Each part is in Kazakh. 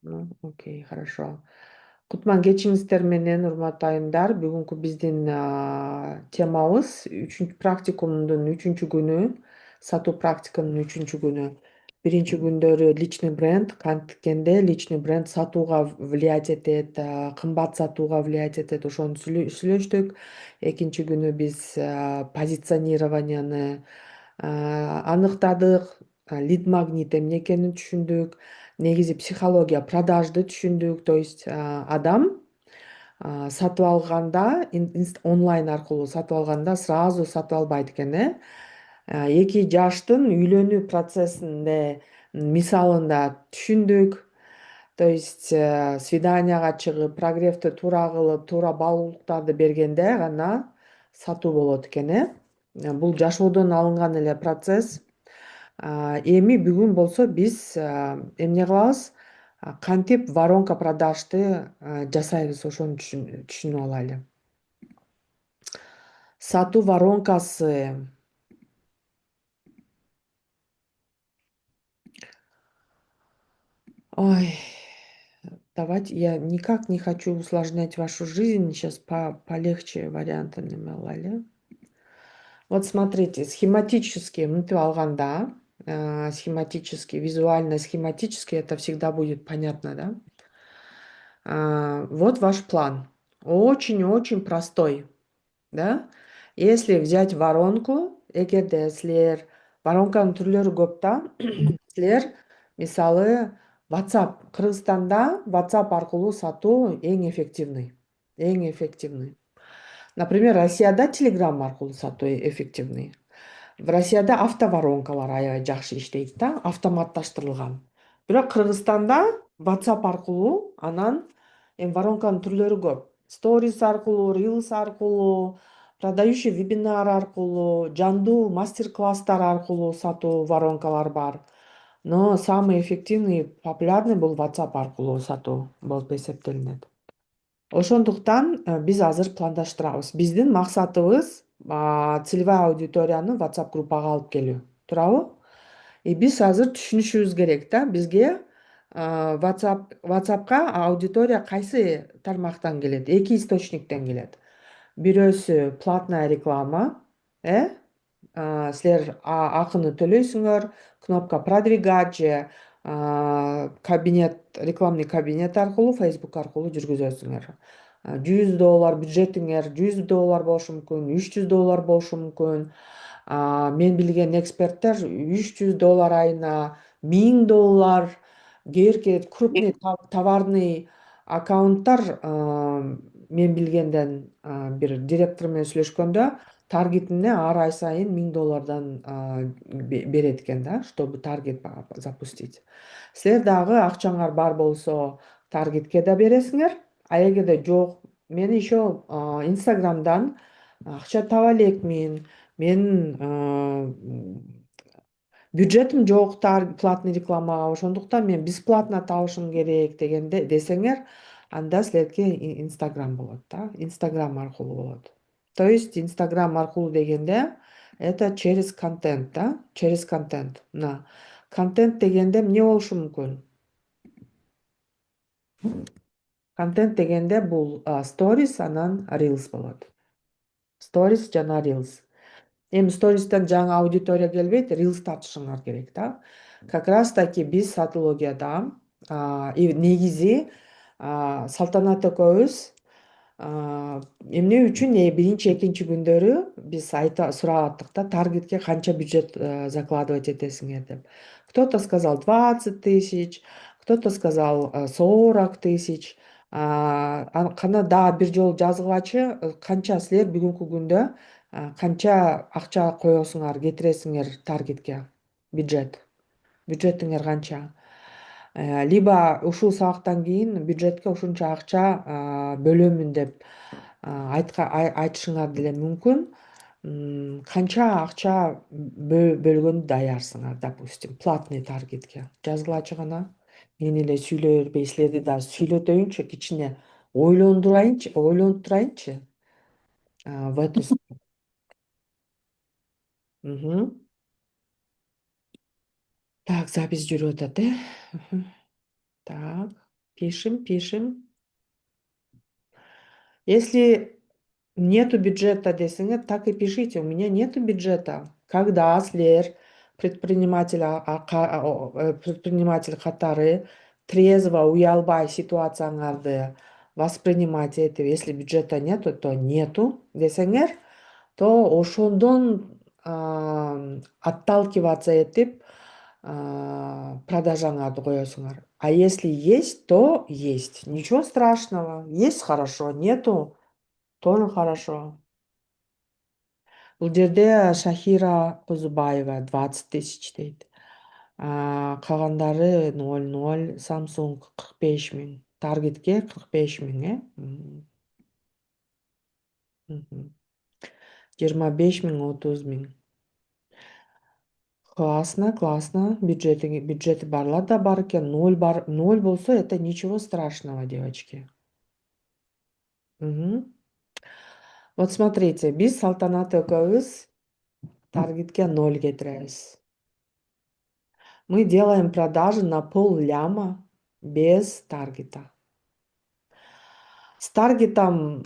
Ну, окей, хорошо. Кутман кечиңиздер менен, урматтуу айымдар. Бүгүнкү биздин темабыз практикумдун үчүнчү күнү, сатуу практиканын үчүнчү күнү. Биринчи күндөрү личный бренд, канткенде личный бренд сатууга влиять этет, кымбат сатууга влиять этет, ошону сүйлөштүк. Экинчи күнү биз позиционированияны аныктадык, лид магнит эмне экенин түшүндүк. Негизи психология продажды түшүндүк. То есть адам сатып алганда, онлайн аркылуу сатып алганда сразу сатып албайт экен, э? Эки жаштын үйлөнүү процессинде мисалында түшүндүк. То есть свиданияга чыгып, прогревти туура кылып, туура баалуулуктарды бергенде гана сатуу болот экен, э? Бул жашоодон алынган эле процесс. Эми бүгүн болсо биз эмне кылабыз? Кантип воронка продажды жасайбыз, ошону түшүнүп алайлы. Сатуу воронкасы. Ой, давайте, я никак не хочу усложнять вашу жизнь. Сейчас полегче вариантын эме кылайлы. Вот смотрите, схематически мынтип алганда, схематически, визуально схематически это всегда будет понятно, да? Вот ваш план. Очень-очень простой, да? Если взять воронку, эгерде силер воронканын түрлөрү көп да. Силер мисалы WhatsApp, Кыргызстанда WhatsApp аркылуу сатуу эң эффективный. Эң эффективный. Например, Россияда Telegram аркылуу сатуу эффективный. В Россияда автоворонкалар аябай жакшы иштейт да, автоматташтырылган. Бирок Кыргызстанда WhatsApp аркылуу анан воронканын түрлөрү көп. Stories аркылуу, Reels аркылуу, продающий вебинар аркылуу, жандуу мастер-класстар аркылуу сатуу воронкалар бар. Но самый эффективный, популярный бул WhatsApp аркылуу сатуу болуп эсептелинет. Ошондуктан биз азыр пландаштырабыз. Биздин максатыбыз целевая аудиторияны WhatsApp группага алып келүү. Туурабы? Биз азыр түшүнүшүбүз керек да, бизге WhatsAppка аудитория кайсы тармактан келет? Эки источниктен келет. Бирөөсү платная реклама, силер акыны төлөйсүңөр, кнопка продвигать же кабинет, рекламный кабинет аркылуу, Facebook аркылуу жүргүзөсүңөр. $100 бюджетиңер $100 болушу мүмкүн, $300 болушу мүмкүн. Мен билген эксперттер $300 айына, $1000, кээ бирки крупный товарный аккаунттар, мен билгенден бир директор менен сүйлөшкөндө таргетине ар ай сайын $1000 берет экен да, чтобы таргет запустить. Силер дагы акчаңар бар болсо таргетке да бересиңер, а эгерде жок, мен еще Инстаграмдан акча таба элекмин, мен бюджетим жок платный рекламага, ошондуктан мен бесплатно табышым керек дегенде десеңер, анда силерге Инстаграм болот да, Инстаграм аркылуу болот. То есть Инстаграм аркылуу дегенде это через контент, да, через контент. Мына контент дегенде эмне болушу мүмкүн? Контент дегенде бул stories анан reels болот. Stories жана reels. Эми стористен жаңы аудитория келбейт, reels тартышыңар керек да. Как раз таки биз сатологияда негизи Салтанат экөөбүз эмне үчүн биринчи, экинчи күндөрү биз сурап аттык да, таргетке канча бюджет закладывать этесиңер деп. Кто-то сказал 20 тысяч, кто-то сказал 40 тысяч. Кана дагы бир жолу жазгылачы, канча силер бүгүнкү күндө канча акча коесуңар, кетиресиңер таргетке? Бюджет. Бюджетиңер канча? Либо ушул сабактан кийин бюджетке ушунча акча бөлөмүн деп айтышыңар деле мүмкүн. Канча акча бөлгөнгө даярсыңар, допустим, платный таргетке? Жазгылачы гана. Мен эле сүйлөй бербей силерди да сүйлөтөйүнчү, кичине ойлонтурайынчы в эту. Мгм. Так, запись жүрүп атат, Мгм. Так. Пишем. Если нету бюджета десеңер, так и пишите. У меня нету бюджета. Когда силер предприниматель катары трезво уялбай ситуацияңарды воспринимать это. Если бюджета нету, то нету десеңер, то ошондон отталкиваться этип продажаңарды коесуңар. А если есть, то есть. Ничего страшного. Есть хорошо, нету тоже хорошо. Бул жерде Шахира Кузубаева 20 тысяч дейт. Калгандары 00, Samsung 45 миң. Таргетке 45 миң, э? 25 миң, 30 миң. Классно. Бюджети барлар да бар экен. 0 болсо, это ничего страшного, девочки. Мгм. Вот смотрите, биз Салтанат экөөбүз таргетке 0 кетиребиз. Мы делаем продажи на полляма без таргета. С таргетом,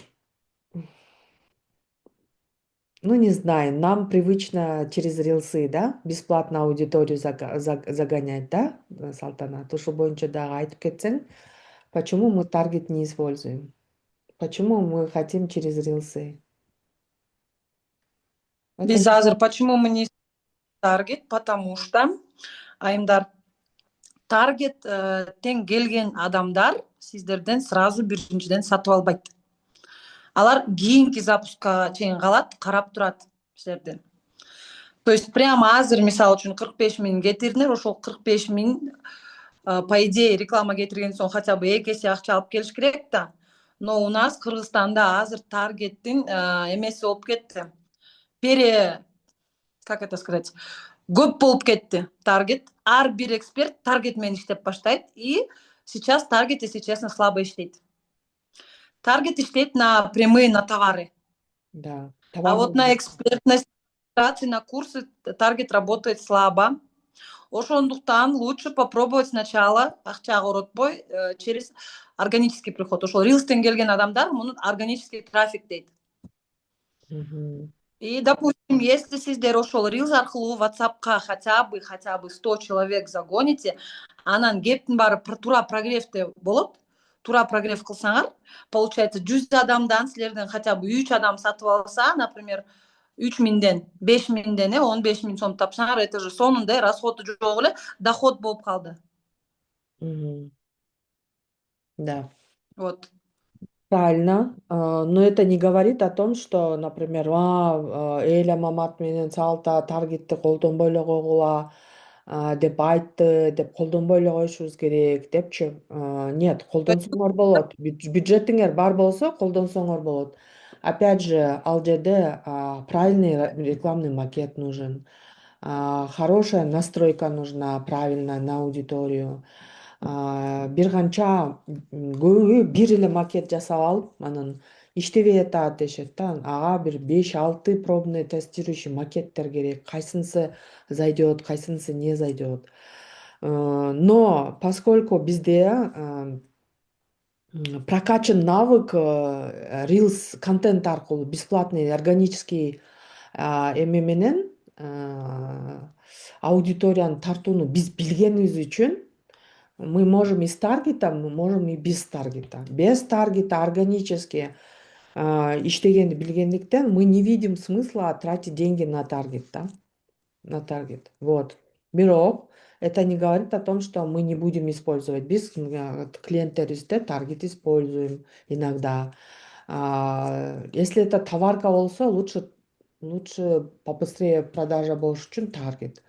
ну не знаю, нам привычно через рилсы, да, бесплатно аудиторию загонять, да, Салтанат? Ошол боюнча дагы айтып кетсең, почему мы таргет не используем? Почему мы хотим через рилсы? Это Биз азыр почему мы не таргет? Потому что айымдар таргет тең келген адамдар сиздерден сразу биринчиден сатып албайт. Алар кийинки запускка чейин калат, карап турат силерден. То есть прямо азыр мисалы үчүн 45 миң кетирдиңер, ошол 45 миң по идее реклама кетирген соң хотя бы 2 эсе акча алып келиш керек да. Но у нас Кыргызстанда азыр таргеттин эмеси болуп кетти. Как это сказать? Көп болуп кетти таргет. Ар бир эксперт таргет менен иштеп баштайт. И сейчас таргет, если честно, слабо иштейт. Таргет иштейт на прямые, на товары. Да, А товар. вот на экспертность, на курсы таргет работает слабо. Ошондуктан лучше попробовать сначала акча коротпой через органический приход. Ошол рилстен келген адамдар муну органический трафик дейт. Мгм. И, допустим, если сиздер ошол рилс аркылуу WhatsApp'ка хотя бы 100 человек загоните, анан кептин баары туура прогревте болот. Туура прогрев кылсаңар, получается 100 адамдан силерден хотя бы 3 адам сатып алса, например, 3 миңден 5 миңден 15 миң сом тапсаңар, это же сонунда расходу жок эле доход болуп калды. Мгм. Да. Вот. Правильно, но это не говорит о том, что, например, Эля Мамат менен Салта таргетти колдонбой эле койгула деп айтты, деп колдонбой эле коюшубуз керек депчи. Нет, колдонсоңор болот. Бюджетиңер бар болсо, колдонсоңор болот. Опять же, ал жерде правильный рекламный макет нужен. Хорошая настройка нужна правильная на аудиторию. Бир канча көбү бир эле макет жасап алып, анан иштебей атат дешет да. Ага бир 5-6 пробный тестирующий макеттер керек. Кайсынысы зайдет, кайсынысы не зайдет. Но поскольку bizde прокачан навык Reels контент аркылуу бесплатный органический эме менен аудиторияны тартууну биз билгенибиз үчүн мы можем и с таргета, мы можем и без таргета. Без таргета органически иштегенди билгендиктен мы не видим смысла тратить деньги на таргет, да? На таргет. Вот. Бирок это не говорит о том, что мы не будем использовать. Без клиентеризде таргет используем иногда. Если это товарка болсо, лучше побыстрее продажа болуш үчүн таргет.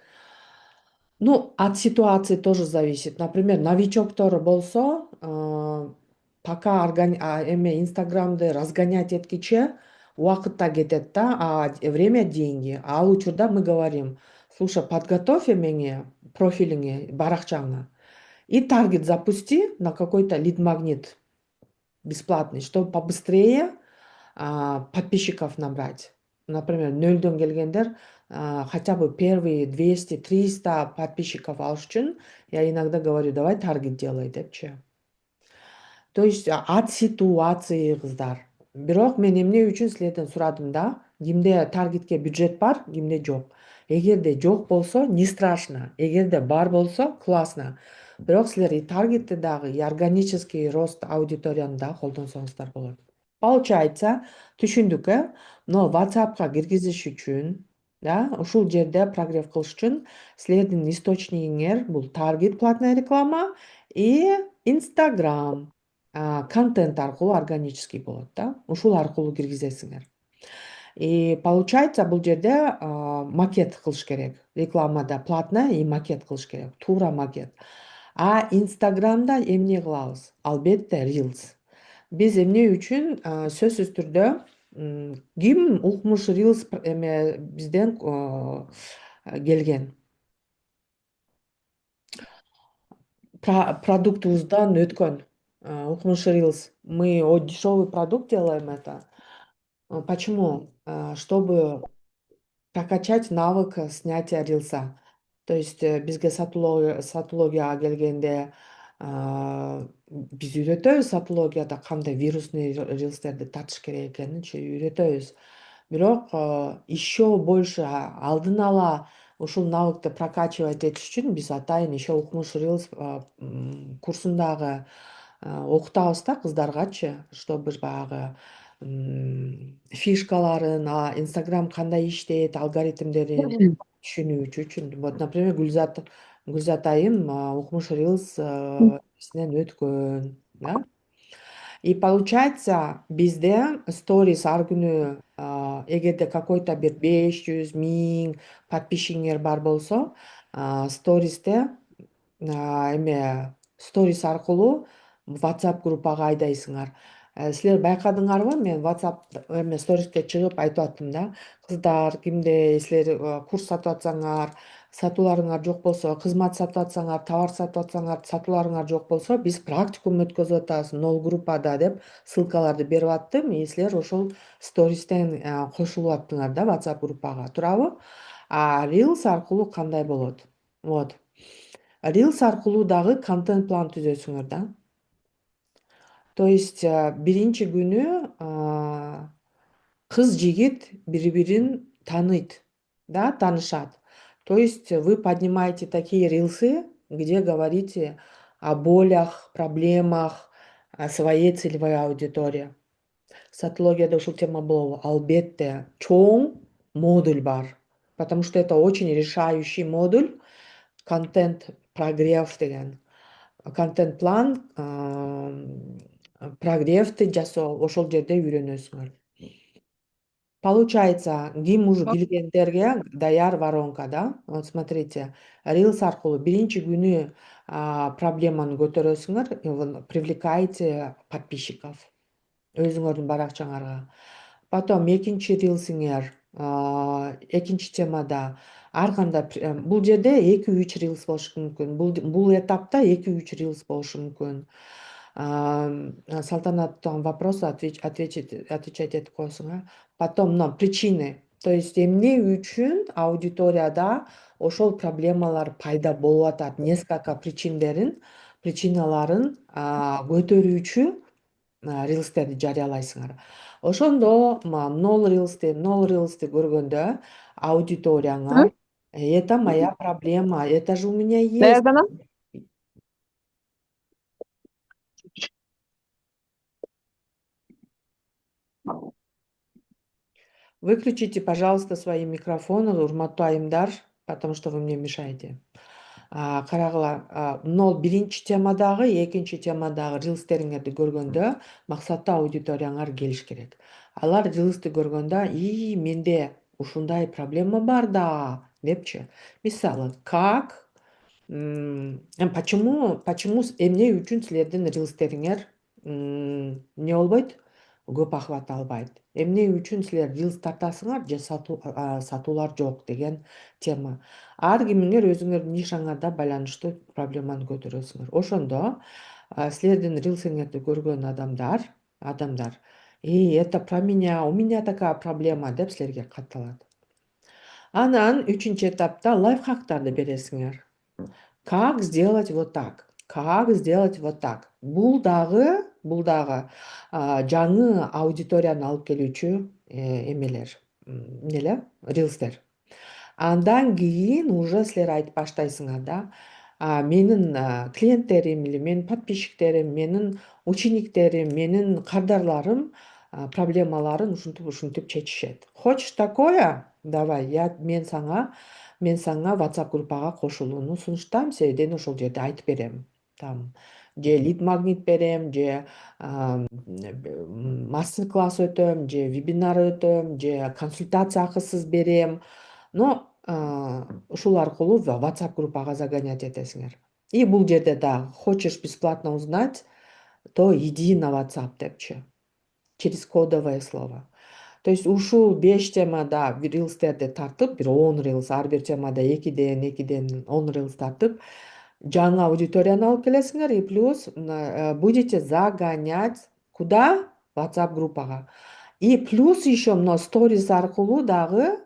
Ну, от ситуации тоже зависит. Например, новичоктор болсо, пока эме Инстаграмды разгонять эткиче убакыт да кетет да, а время деньги. Ал учурда мы говорим, слушай, подготовь эмеңе, профилиңе, баракчаңа, и таргет запусти на какой-то лид-магнит бесплатный, чтобы побыстрее подписчиков набрать. Например, нөлдөн келгендер хотя бы первые 200-300 подписчиков алыш үчүн я иногда говорю, давай таргет делай депчи. То есть от ситуации кыздар. Бирок мен эмне үчүн силерден сурадым да, кимде таргетке бюджет бар, кимде жок. Эгерде жок болсо, не страшно. Эгерде бар болсо, классно. Бирок силер и таргетти дагы, и органический рост аудиторияны дагы колдонсоңуздар болот. Получается, түшүндүк, но WhatsAppка киргизиш үчүн, да, ушул жерде прогрев кылыш үчүн силердин источнигиңер бул таргет платная реклама и Instagram контент аркылуу органический болот да. Ушул аркылуу киргизесиңер. И получается бул жерде макет кылыш керек. Рекламада платная и макет кылыш керек. Туура макет. А Инстаграмда эмне кылабыз? Албетте Reels. Биз эмне үчүн сөзсүз түрдө ким укмуш Reels эме бизден келген? Продуктубуздан өткөн укмуш Reels. Мы дешевый продукт делаем это. Почему? Чтобы прокачать навык снятия рилса. То есть бизге сатологияга келгенде биз үйрөтөбүз сатологияда кандай вирусный рилстерди татыш керек экенинчи үйрөтөбүз. Бирок еще больше алдын ала ушул навыкты прокачивать этиш үчүн биз атайын еще укмуш рилс курсун дагы окутабыз да кыздаргачы, чтобы баягы фишкаларын, Инстаграм кандай иштейт, алгоритмдерин түшүнүүчү үчүн. Вот, например, Гүлзат айым укмуш Reels синен өткөн, да. И получается, бизде сторис ар күнү эгерде какой-то бир 500 1000 подписчигиңер бар болсо, стористе эме сторис аркылуу WhatsApp группага айдайсыңар. Силер байкадыңарбы? Мен WhatsApp эме сториске чыгып айтып аттым да. Кыздар, кимде силер курс сатып атсаңар, сатууларыңар жок болсо, кызмат сатып атсаңар, товар сатып атсаңар, сатууларыңар жок болсо, биз практикум өткөзүп атабыз нол группада деп ссылкаларды берип аттым. И силер ошол стористен кошулуп аттыңар да WhatsApp группага. Туурабы? А Reels аркылуу кандай болот? Вот. Reels аркылуу дагы контент план түзөсүңөр да. То есть биринчи күнү кыз жигит бири бирин тааныйт, да, таанышат. То есть вы поднимаете такие рилсы, где говорите о болях, проблемах своей целевой аудитории. Сатологияда ушул тема болобу? Албетте чоң модуль бар. Потому что это очень решающий модуль. Контент прогрев деген. Контент план прогревти жасоо ошол жерде үйрөнөсүңөр. Получается, ким уже билгендерге даяр воронка, да? Вот смотрите, Reels аркылуу биринчи күнү проблеманы көтөрөсүңөр, привлекаете подписчиков өзүңөрдүн баракчаңарга. Потом экинчи рилсиңер, экинчи темада ар кандай бул жерде 2-3 рилс болушу мүмкүн. Бул этапта 2-3 рилс болушу мүмкүн. Салтанат вопрос отвечать этип коесуң. Потом мына причины. То есть эмне үчүн аудиторияда ошол проблемалар пайда болуп атат, несколько причиналарын көтөрүүчү рилстерди жарыялайсыңар. Ошондо нол рилсти көргөндө аудиторияңар это моя проблема, это же у меня Да, есть. Ардана? Выключите, пожалуйста, свои микрофоны, урматтуу айымдар, потому что вы мне мешаете. Карагыла, биринчи темадагы, экинчи темадагы рилстериңерди көргөндө максаттуу аудиторияңар келиш керек. Алар рилсти көргөндө, менде ушундай проблема бар да, депчи. Мисалы, почему эмне үчүн силердин рилстериңер эмне болбойт? Көп охват албайт. Эмне үчүн силер рилс тартасыңар же сатуулар жок деген тема. Ар кимиңер өзүңөрдүн нишаңарда байланыштуу проблеманы көтөрөсүңөр. Ошондо силердин рилсиңерди көргөн адамдар, это про меня, у меня такая проблема деп силерге катталат. Анан үчүнчү этапта лайфхактарды бересиңер. Как сделать вот так? Как сделать вот так? Бул дагы бул дагы жаңы аудиторияны алып келүүчү эмелер, эмне эле, рилстер. Андан кийин уже силер айтып баштайсыңар да, менин клиенттерим или менин подписчиктерим, менин учениктерим, менин кардарларым проблемаларын ушинтип ушинтип чечишет. Хочешь такое? Давай, мен сага WhatsApp группага кошулууну сунуштайм, себебен ошол жерде айтып берем. Там же лид магнит берем, же мастер класс өтөм, же вебинар өтөм, же консультация акысыз берем. Но ушул аркылуу WhatsApp группага загонять этесиңер. И бул жерде дагы хочешь бесплатно узнать, то иди на WhatsApp депчи. Через кодовое слово. То есть ушул 5 темада рилстерди тартып, бир 10 рилс, ар бир темада 2ден 10 рилс тартып, жаңы аудиторияны алып келесиңер и плюс будете загонять куда? WhatsApp группага. И плюс еще мына сторис аркылуу дагы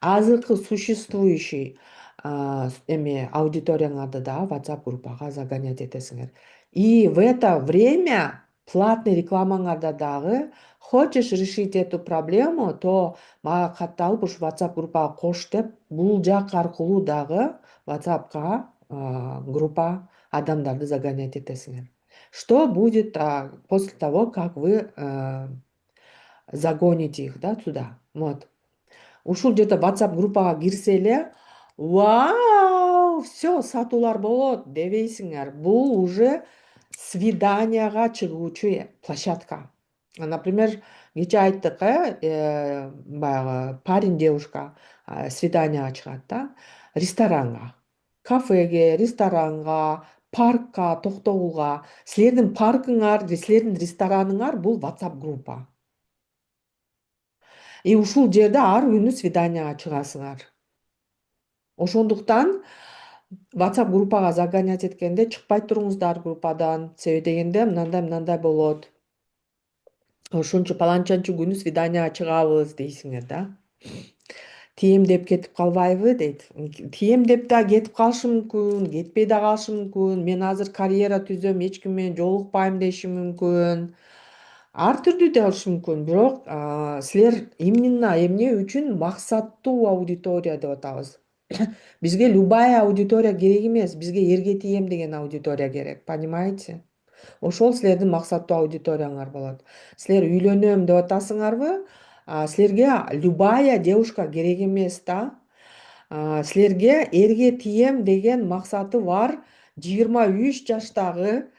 азыркы существующий аудиторияңарды дагы WhatsApp группага загонять этесиңер. И в это время платный рекламаңарда дагы хочешь решить эту проблему, то мага катталып ушу WhatsApp группага кош деп бул жак аркылуу дагы WhatsAppка группа адамдарды загонять этесиңер. Что будет после того, как вы загоните их, да, туда? Вот. Ушул жерде WhatsApp группага кирсе эле, вау, все, сатуулар болот дебейсиңер. Бул уже свиданияга чыгуучу площадка. Например, кечээ айттык, баягы парень, девушка свиданияга чыгат да, ресторанга, кафеге, ресторанга, паркка, токтогулга. Силердин паркыңар же силердин рестораныңар бул WhatsApp группа. И ушул жерде ар күнү свиданияга чыгасыңар. Ошондуктан WhatsApp группага загонять эткенде чыкпай туруңуздар группадан. Себеби дегенде мындай болот. Ушунчу паланчанчы күнү свиданияга чыгабыз дейсиңер да. Тием деп кетип калбайбы дейт. Тием деп да кетип калышы мүмкүн, кетпей да калышы мүмкүн. Мен азыр карьера түзөм, эч ким менен жолукпайм деши мүмкүн. Ар түрдүү болушу мүмкүн. Бирок силер именно эмне үчүн максаттуу аудитория деп атабыз. Бизге любая аудитория керек эмес. Бизге эрге тием деген аудитория керек. Понимаете? Ошол силердин максаттуу аудиторияңар болот. Силер үйлөнөм деп атасыңарбы? Силерге любая девушка керек эмес да. Силерге эрге тием деген максаты бар 23 жаштагы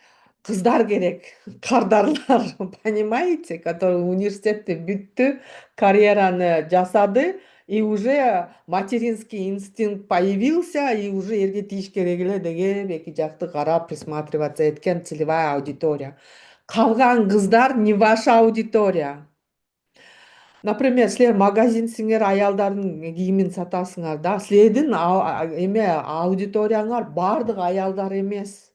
кыздар керек. Кардарлар, понимаете, которые университетти бүттү, карьераны жасады и уже материнский инстинкт появился, и уже эрге тийиш керек эле деген эки жакты карап присматриваться эткен целевая аудитория. Калган кыздар не ваша аудитория. Например, силер магазинсиңер, аялдардын кийимин сатасыңар да. Силердин эме аудиторияңар бардык аялдар эмес.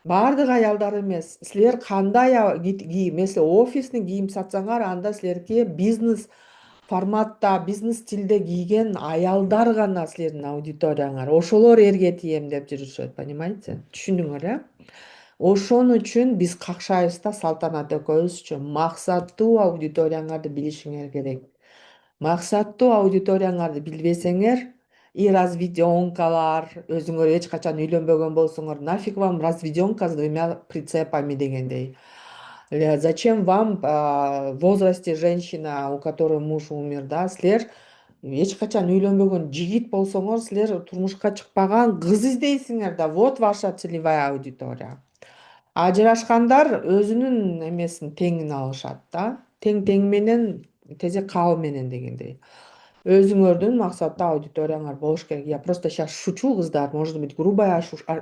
Бардык аялдар эмес. Силер кандай кийим, если офисный кийим сатсаңар, анда силерге бизнес форматта, бизнес стилде кийген аялдар гана силердин аудиторияңар. Ошолор эрге тием деп жүрүшөт, понимаете? Түшүндүңөр, Ошон үчүн биз какшайбыз да Салтанат экөөбүзчү. Максаттуу аудиторияңарды билишиңер керек. Максаттуу аудиторияңарды билбесеңер, и разведёнкалар, өзүңөр эч качан үйлөнбөгөн болсоңор, нафиг вам разведёнка с 2 прицепами дегендей. Зачем вам в возрасте женщина, у которой муж умер, да? Силер эч качан үйлөнбөгөн жигит болсоңор, силер турмушка чыкпаган кыз издейсиңер да. Вот ваша целевая аудитория. Ажырашкандар өзүнүн эмесин теңин алышат да. Тең менен, тезек кабы менен дегендей. Өзүңөрдүн максаттуу аудиторияңар болуш керек. Я просто сейчас шучу, кыздар, может быть, грубая шутка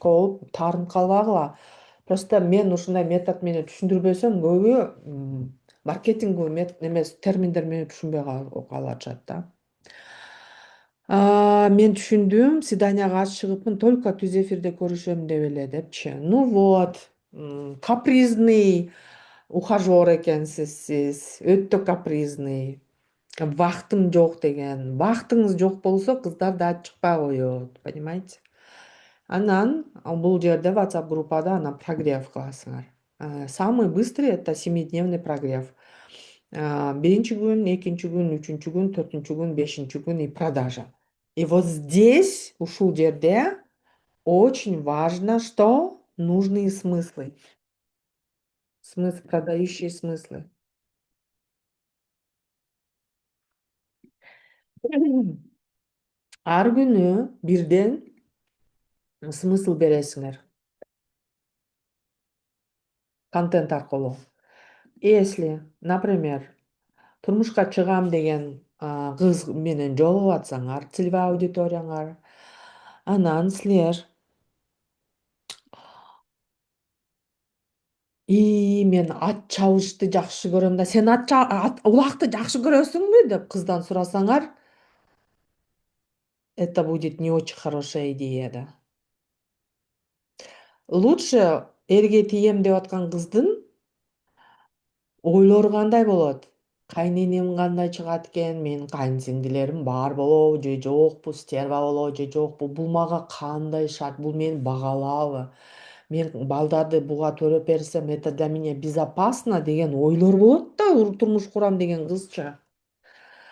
болуп таарынып калбагыла. Просто мен ушундай метод менен түшүндүрбөсөм, көбү маркетингдүү эмес терминдер менен түшүнбөй калышат да. Мен түшүндүм, свиданияга аз чыгыпмын, только түз эфирде көрүшөм деп эле депчи. Ну вот, капризный ухажер экенсиз сиз, өтө капризный. Вактым жок деген. Вактыңыз жок болсо, кыздар да чыкпай коет, понимаете? Анан бул жерде WhatsApp группада анан прогрев кыласыңар. Самый быстрый это 7-дневный прогрев. Биринчи күн, экинчи күн, үчүнчү күн, төртүнчү күн, бешинчи күн и продажа. И вот здесь, ушул жерде, очень важно, что нужные смыслы. Смысл, продающие смыслы. Ар күнү бирден смысл бересиңер контент аркылуу. Если, например, турмушка чыгам деген кыз менен жолугуп атсаңар, целевой аудиторияңар, анан силер мен ат чабышты жакшы көрөм да, сен улакты жакшы көрөсүңбү деп кыздан сурасаңар, это будет не очень хорошая идея, да. Лучше элге тием деп аткан кыздын ойлору кандай болот? Кайненем кандай чыгат экен, менин кайнсиңдилерим бар болобу же жокпу, стерва болобу же жокпу, бул мага кандай шарт, бул мени багалабы, мен балдарды буга төрөп берсем это для меня безопасно деген ойлор болот да, турмуш курам деген кызча.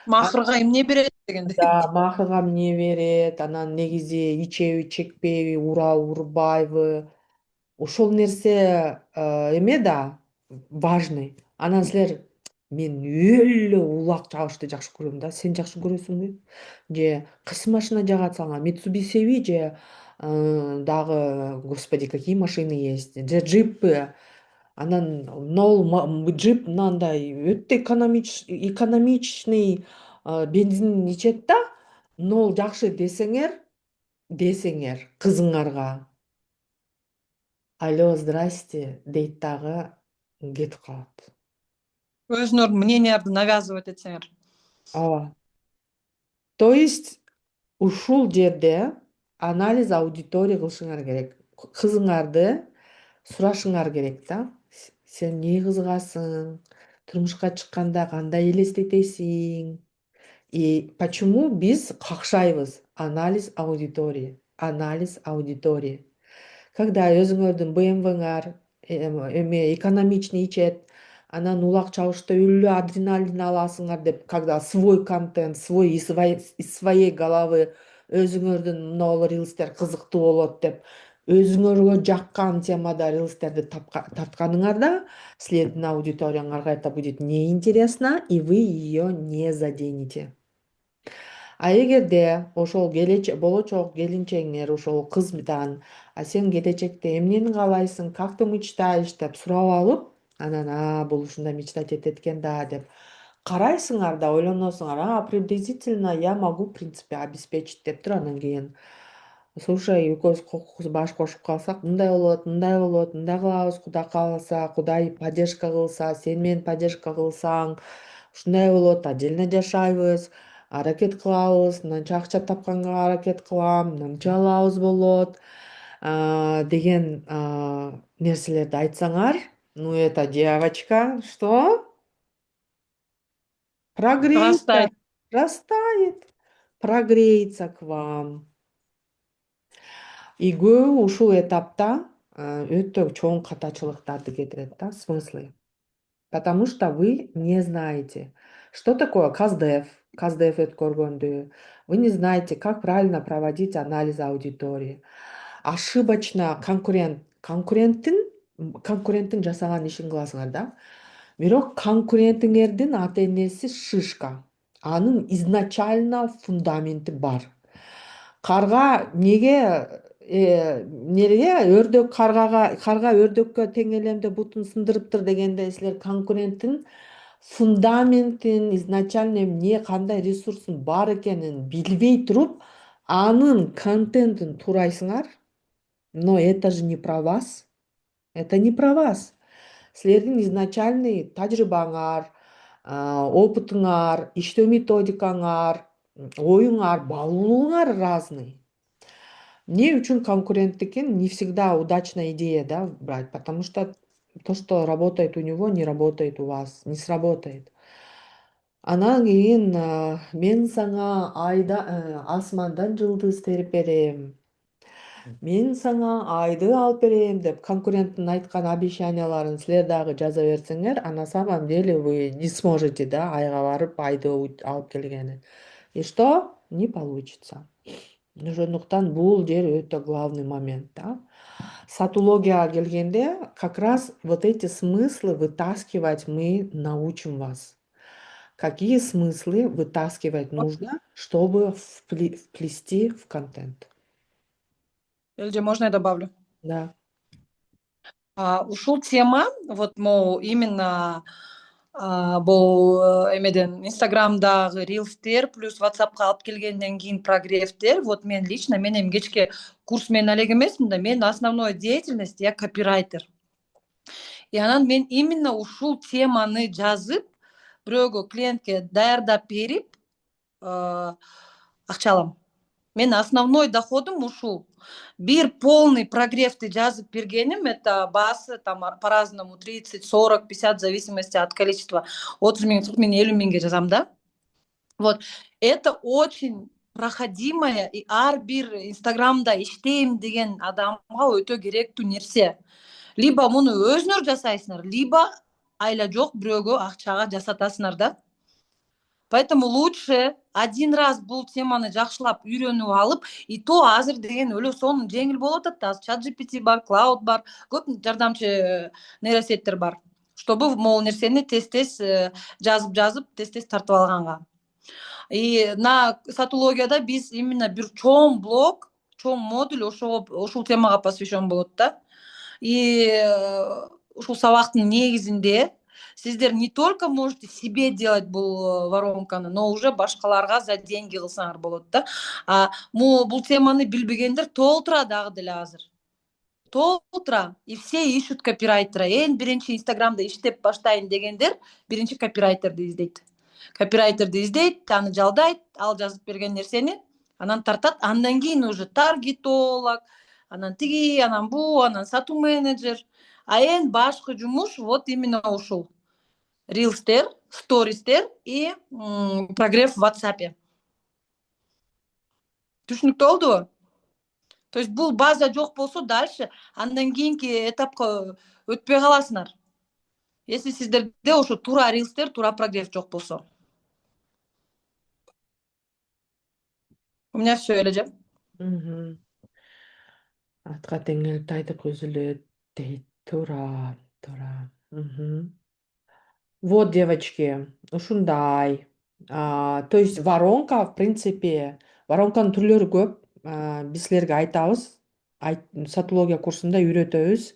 Махырга эмне берет дегендей. Да, махыга эмне берет, анан негизи ичеби, чекпейби, урабы, урбайбы. Ошол нерсе эме да, важный. Анан силер мен өлө улак чабышты жакшы көрөм да, сен жакшы көрөсүңбү? Же кайсы машина жагат сага? Mitsubishi же дагы, господи, какие машины есть? Же джиппи? Анан джип мынандай өтө экономичный бензин ичет да, нол жакшы десеңер кызыңарга. Алло, здрасте, дейт дагы кетип калат. Өзүңөрдүн мнениеңерди навязывать этсеңер. Ооба. То есть ушул жерде анализ аудитория кылышыңар керек. Кызыңарды сурашыңар керек да. Сен эмнеге кызыгасың? Турмушка чыкканда кандай элестетесиң? И почему биз какшайбыз? Анализ аудитории. Анализ аудитории. Когда өзүңөрдүн БМВңар эме экономичный ичет, анан улак чабышта өлө адреналин аласыңар деп, когда свой контент, свой из своей головы өзүңөрдүн могу рилстер кызыктуу болот деп, өзүңөргө жаккан темада рилстерди тартканыңарда, силердин аудиторияңарга это будет неинтересно, и вы ее не заденете. А эгерде ошол болочок келинчегиңер ошол кыздан, сен келечекте эмнени каалайсың, как ты мечтаешь деп сурап алып, анан бул ушундай мечтать этет экен да деп карайсыңар да ойлоносуңар, приблизительно я могу, в принципе, обеспечить деп туруп анан кийин слушай, экөөбүз баш кошуп калсак мындай болот, мындай болот, мындай кылабыз, Кудай кааласа, Кудай поддержка кылса, сен мени поддержка кылсаң, ушундай болот, отдельно жашайбыз, аракет кылабыз, мынча акча тапканга аракет кылам, мынча алабыз болот деген нерселерди айтсаңар, ну это девочка, что? Прогреется, Растайт. растает, прогреется к вам. И көбү ушул этапта өтө чоң катачылыктарды кетирет да, смыслы. Потому что вы не знаете, что такое каздев, каздев өткөргөндү. Вы не знаете, как правильно проводить анализ аудитории. Ошибочно конкуренттин жасаган ишин кыласыңар да. Бирок конкурентиңердин ата энеси шишка. Анын изначально фундаменти бар. Карга эмнеге карга өрдөккө тең элемде бутун сындырыптыр дегенде силер конкуренттин фундаментин изначально эмне кандай ресурсун бар экенин билбей туруп анын контентин турайсыңар, но это же не про вас. Это не про вас. Силердин изначальный тажрыйбаңар, опытыңар, иштөө методикаңар, оюңар, баалуулугуңар разный. Мне үчүн конкуренттики не всегда удачная идея, да, брать, потому что то, что работает у него, не работает у вас, не сработает. Анан кийин мен сага асмандан жылдыз терип берем. Мен сага айды алып берем деп конкуренттин айткан обещанияларын силер дагы жаза берсеңер, а на самом деле вы не сможете, да, айга барып айды алып келгени. И что? Не получится. Ошондуктан бул жер өтө главный момент, да. Сатологияга келгенде, как раз вот эти смыслы вытаскивать мы научим вас. Какие смыслы вытаскивать нужно, чтобы вплести в контент. Элже, можно я добавлю? Да. Ушул тема, вот могу именно бул эмеден инстаграмдагы рилстер плюс ватсапка алып келгенден кийин прогревтер, вот мен лично, мен эми кечке курс менен элек эмесмин да, менин основной деятельность, я копирайтер. И анан мен именно ушул теманы жазып, бирөөгө клиентке даярдап берип, акча алам. Мен основной доходум ушул. Бир полный прогревти жазып бергеним, это баасы там по-разному 30, 40, 50, в зависимости от количества. 30 миң, 40 миң, 50 миңге жазам, да. Вот. Это очень проходимая и ар бир инстаграмда иштейм деген адамга өтө керектүү нерсе. Либо муну өзүңөр жасайсыңар, либо айла жок бирөөгө акчага жасатасыңар, да. Поэтому лучше один раз бул теманы жакшылап үйрөнүп алып, и то азыр деген өлө сонун жеңил болуп атат да. Азыр чат GPT бар, Cloud бар, көп жардамчы нейросеттер бар. Чтобы могул нерсени тез жазып, тез тартып алганга. И на сатологияда биз именно бир чоң блок, чоң модуль ушул темага посвящен болот да. И ушул сабактын негизинде сиздер не только можете себе делать бул воронканы, но уже башкаларга за деньги кылсаңар болот да. Бул теманы билбегендер толтура дагы деле азыр. Толтура. И все ищут копирайтера. Эң биринчи инстаграмда иштеп баштайын дегендер биринчи копирайтерди издейт. Копирайтерди издейт, аны жалдайт, ал жазып берген нерсени анан тартат, андан кийин уже таргетолог, анан тиги, анан бу, анан сатуу менеджер. А эң башкы жумуш вот именно ушул. Рилстер, стористер и прогрев в WhatsApp. Түшүнүктүү болдубу? То есть бул база жок болсо дальше андан кийинки этапка өтпөй каласыңар. Если сиздерде ошо тура рилстер, тура прогрев жок болсо. У меня все, Элеже. Мгм. Атка теңелип тайтып үзүлөт дейт. Туура. Мгм. Вот, девочки, ушундай. То есть воронка, в принципе, воронканын түрлөрү көп. Биз силерге айтабыз. Сатология курсунда үйрөтөбүз.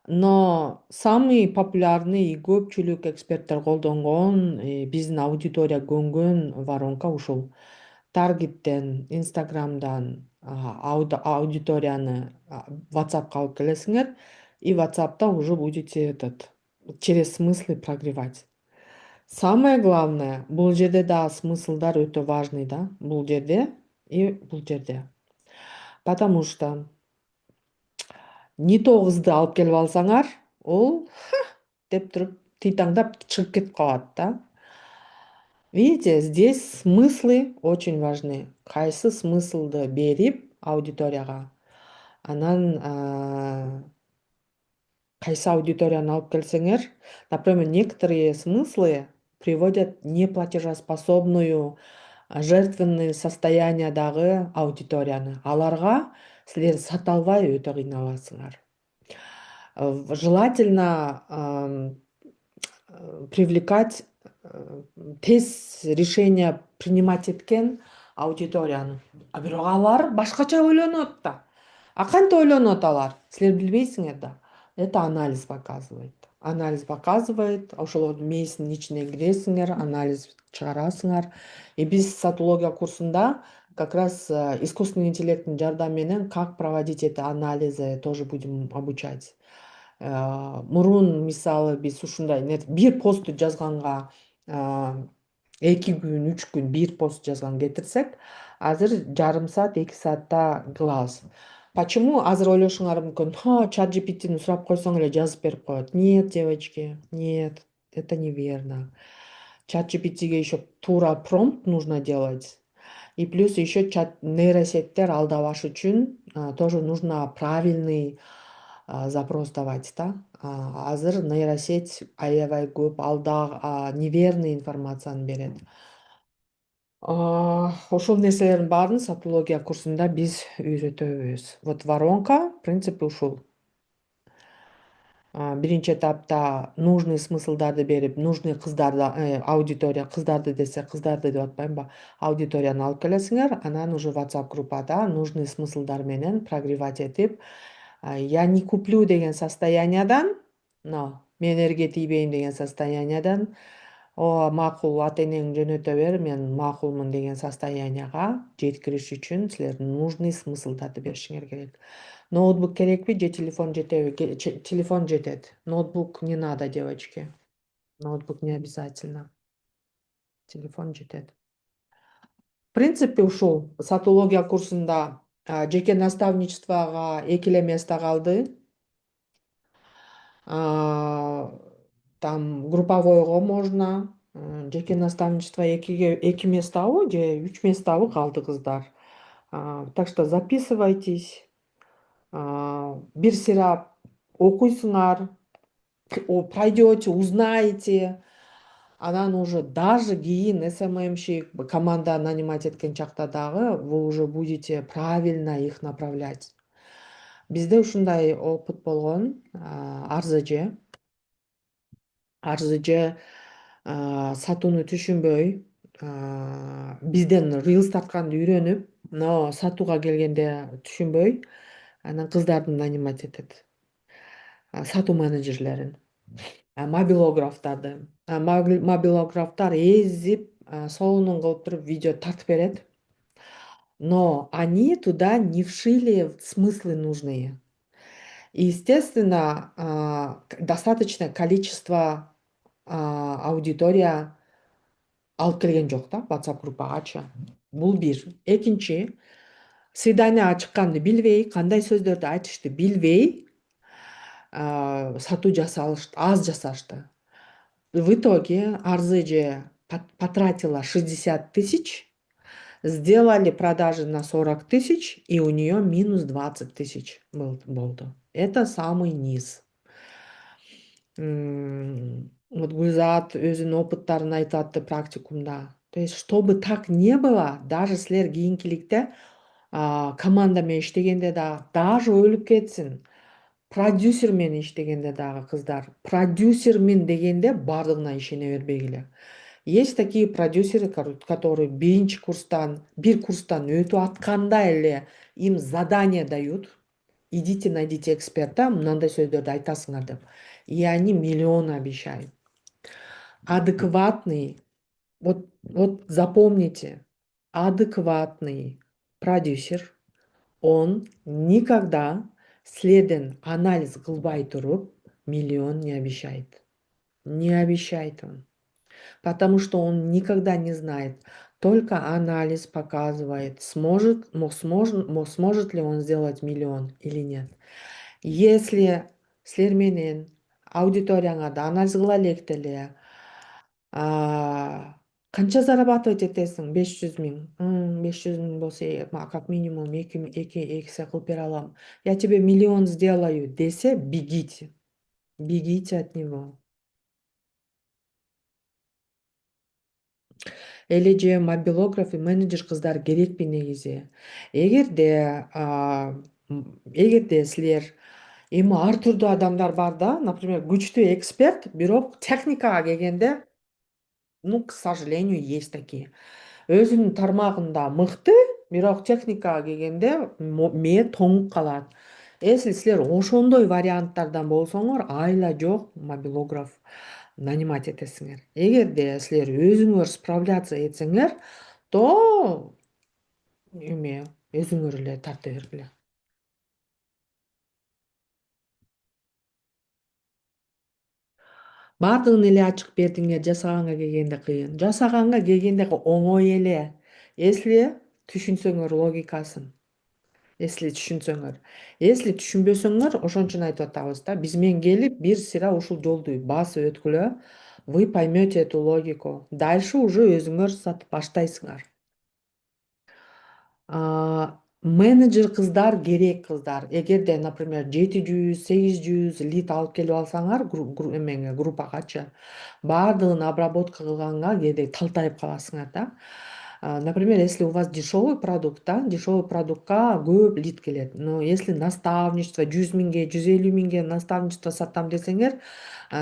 Но самый популярный и көпчүлүк эксперттер колдонгон, биздин аудитория көнгөн воронка ушул. Таргеттен, инстаграмдан аудиторияны WhatsApp'ка алып келесиңер, и WhatsApp'та уже будете через смыслы прогревать. Самое главное, бул жерде да смыслдар өтө важный, да, бул жерде и бул жерде. Потому что не то кызды алып келип алсаңар, ол деп туруп тыйтаңдап чыгып кетип калат, да. Видите, здесь смыслы очень важны. Кайсы смыслды берип аудиторияга, анан кайсы аудиторияны алып келсеңер, например, некоторые смыслы приводят неплатежеспособную, жертвенный состояниядагы аудиторияны. Аларга силер сата албай өтө кыйналасыңар. Желательно привлекать тез решение принимать эткен аудиторияны. А бирок алар башкача ойлонот да. А кантип ойлонот алар? Силер билбейсиңер да. Это анализ показывает. Анализ показывает, ошолордун мээсинин ичине киресиңер, анализ чыгарасыңар. И биз сатология курсунда как раз искусственный интеллекттин жардамы менен как проводить эти анализы тоже будем обучать. Мурун мисалы биз ушундай бир посту жазганга 2 күн, 3 күн бир пост жазган кетирсек, азыр жарым саат, 2 саатта кылабыз. Почему? Азыр ойлошуңар мүмкүн, чат GPT'ни сурап койсоң эле жазып берип коет. Нет, девочки, нет, это неверно. Чат GPT'ге еще тура промпт нужно делать. И плюс еще нейросеттер алдабаш үчүн тоже нужно правильный запрос давать да. Азыр нейросеть аябай көп алда неверный информацияны берет. Ошол нерселердин баарын сатология курсунда биз үйрөтөбүз. Вот воронка принципи ушул. Биринчи этапта нужный смыслдарды берип, нужный кыздарды, аудитория, кыздарды десе, кыздарды деп атпаймынбы, аудиторияны алып келесиңер, анан уже WhatsApp группада нужный смыслдар менен прогревать этип, я не куплю деген состояниядан, но мен эрге тийбейм деген состояниядан, макул, ата энең жөнөтө бер, мен макулмун деген состоянияга жеткириш үчүн силер нужный смыслдарды беришиңер керек. Ноутбук керекпи же телефон жетеби? Телефон жетет. Ноутбук не надо, девочки. Ноутбук не обязательно. Телефон жетет. В принципе, ушул сатология курсунда жеке наставничествого 2 эле место калды. Там групповойго можно. Жеке наставничество 2 местабы же 3 местабы калды кыздар. Так что записывайтесь. Бир сыйра окуйсуңар, пройдете, узнаете. Анан уже даже кийин СММщик команда нанимать эткен чакта дагы вы уже будете правильно их направлять. Бизде ушундай опыт болгон. РЗЖ сатууну түшүнбөй, бизден рилс тартканды үйрөнүп, но сатууга келгенде түшүнбөй, анан кыздарды нанимать этет. Сатуу менеджерлерин, мобилографтарды. Мобилографтар эзип, сонун кылып туруп видео тартып берет. Но они туда не вшили смыслы нужные. И, естественно, достаточное количество аудитория алып келген жок да WhatsApp группагачы. Бул бир. Экинчи, свидание чыкканды билбей, кандай сөздөрдү айтышты билбей, сатуу аз жасашты. В итоге РЗЖ потратила 60 тысяч, сделали продажи на 40 тысяч, и у нее минус 20 тысяч болду. Это самый низ. Вот Гүлзат өзүнүн опыттарын айтып атты практикумда. То есть, чтобы так не было, даже силер кийинкиликте команда менен иштегенде дагы, даже өлүп кетсин, продюсер менен иштегенде дагы кыздар, продюсермин дегенде бардыгына ишене бербегиле. Есть такие продюсеры, которые бир курстан өтүп атканда эле им задание дают. Идите, найдите эксперта, мындай сөздөрдү айтасыңар деп. И они миллион обещают. Адекватный, вот запомните, адекватный продюсер, он никогда следен анализ кылбай туруп миллион не обещает. Не обещает он. Потому что он никогда не знает. Только анализ показывает, сможет ли он сделать миллион или нет. Если силер менен аудиторияңарды анализ кыла электе эле, канча зарабатывать этесиң? 500 миң. 500 миң болсо, как минимум 2 кылып бере алам. Я тебе миллион сделаю десе, бегите. Бегите от него. Эле же мобилограф и менеджер кыздар керекпи негизи? Эгерде силер эми ар түрдүү адамдар бар да, например, күчтүү эксперт, бирок техникага келгенде, ну, к сожалению, есть такие. Өзүнүн тармагында мыкты, бирок техникага келгенде мээ тоңуп калат. Если силер ошондой варианттардан болсоңор, айла жок мобилограф нанимать этесиңер. Эгерде силер өзүңөр справляться этсеңер, то эме өзүңөр эле тарта бергиле. Бардыгын эле ачык бердиңер, жасаганга келгенде кыйын. Жасаганга келгенде оңой эле. Если түшүнсөңөр логикасын. Если түшүнсөңөр. Если түшүнбөсөңөр, ошон үчүн айтып атабыз да, биз менен келип, бир сыйра ушул жолду басып өткүлө. Вы поймете эту логику. Дальше уже өзүңөр сатып баштайсыңар. Менеджер кыздар керек кыздар. Эгерде, например, 700-800 лит алып келип алсаңар эмеге, группагачы, баардыгын обработка кылганга кээде талтайып каласыңар да. Например, если у вас дешевый продукт, да, дешевый продуктка көп лит келет. Но если наставничество 100 000 150 000 наставничество сатам десеңер,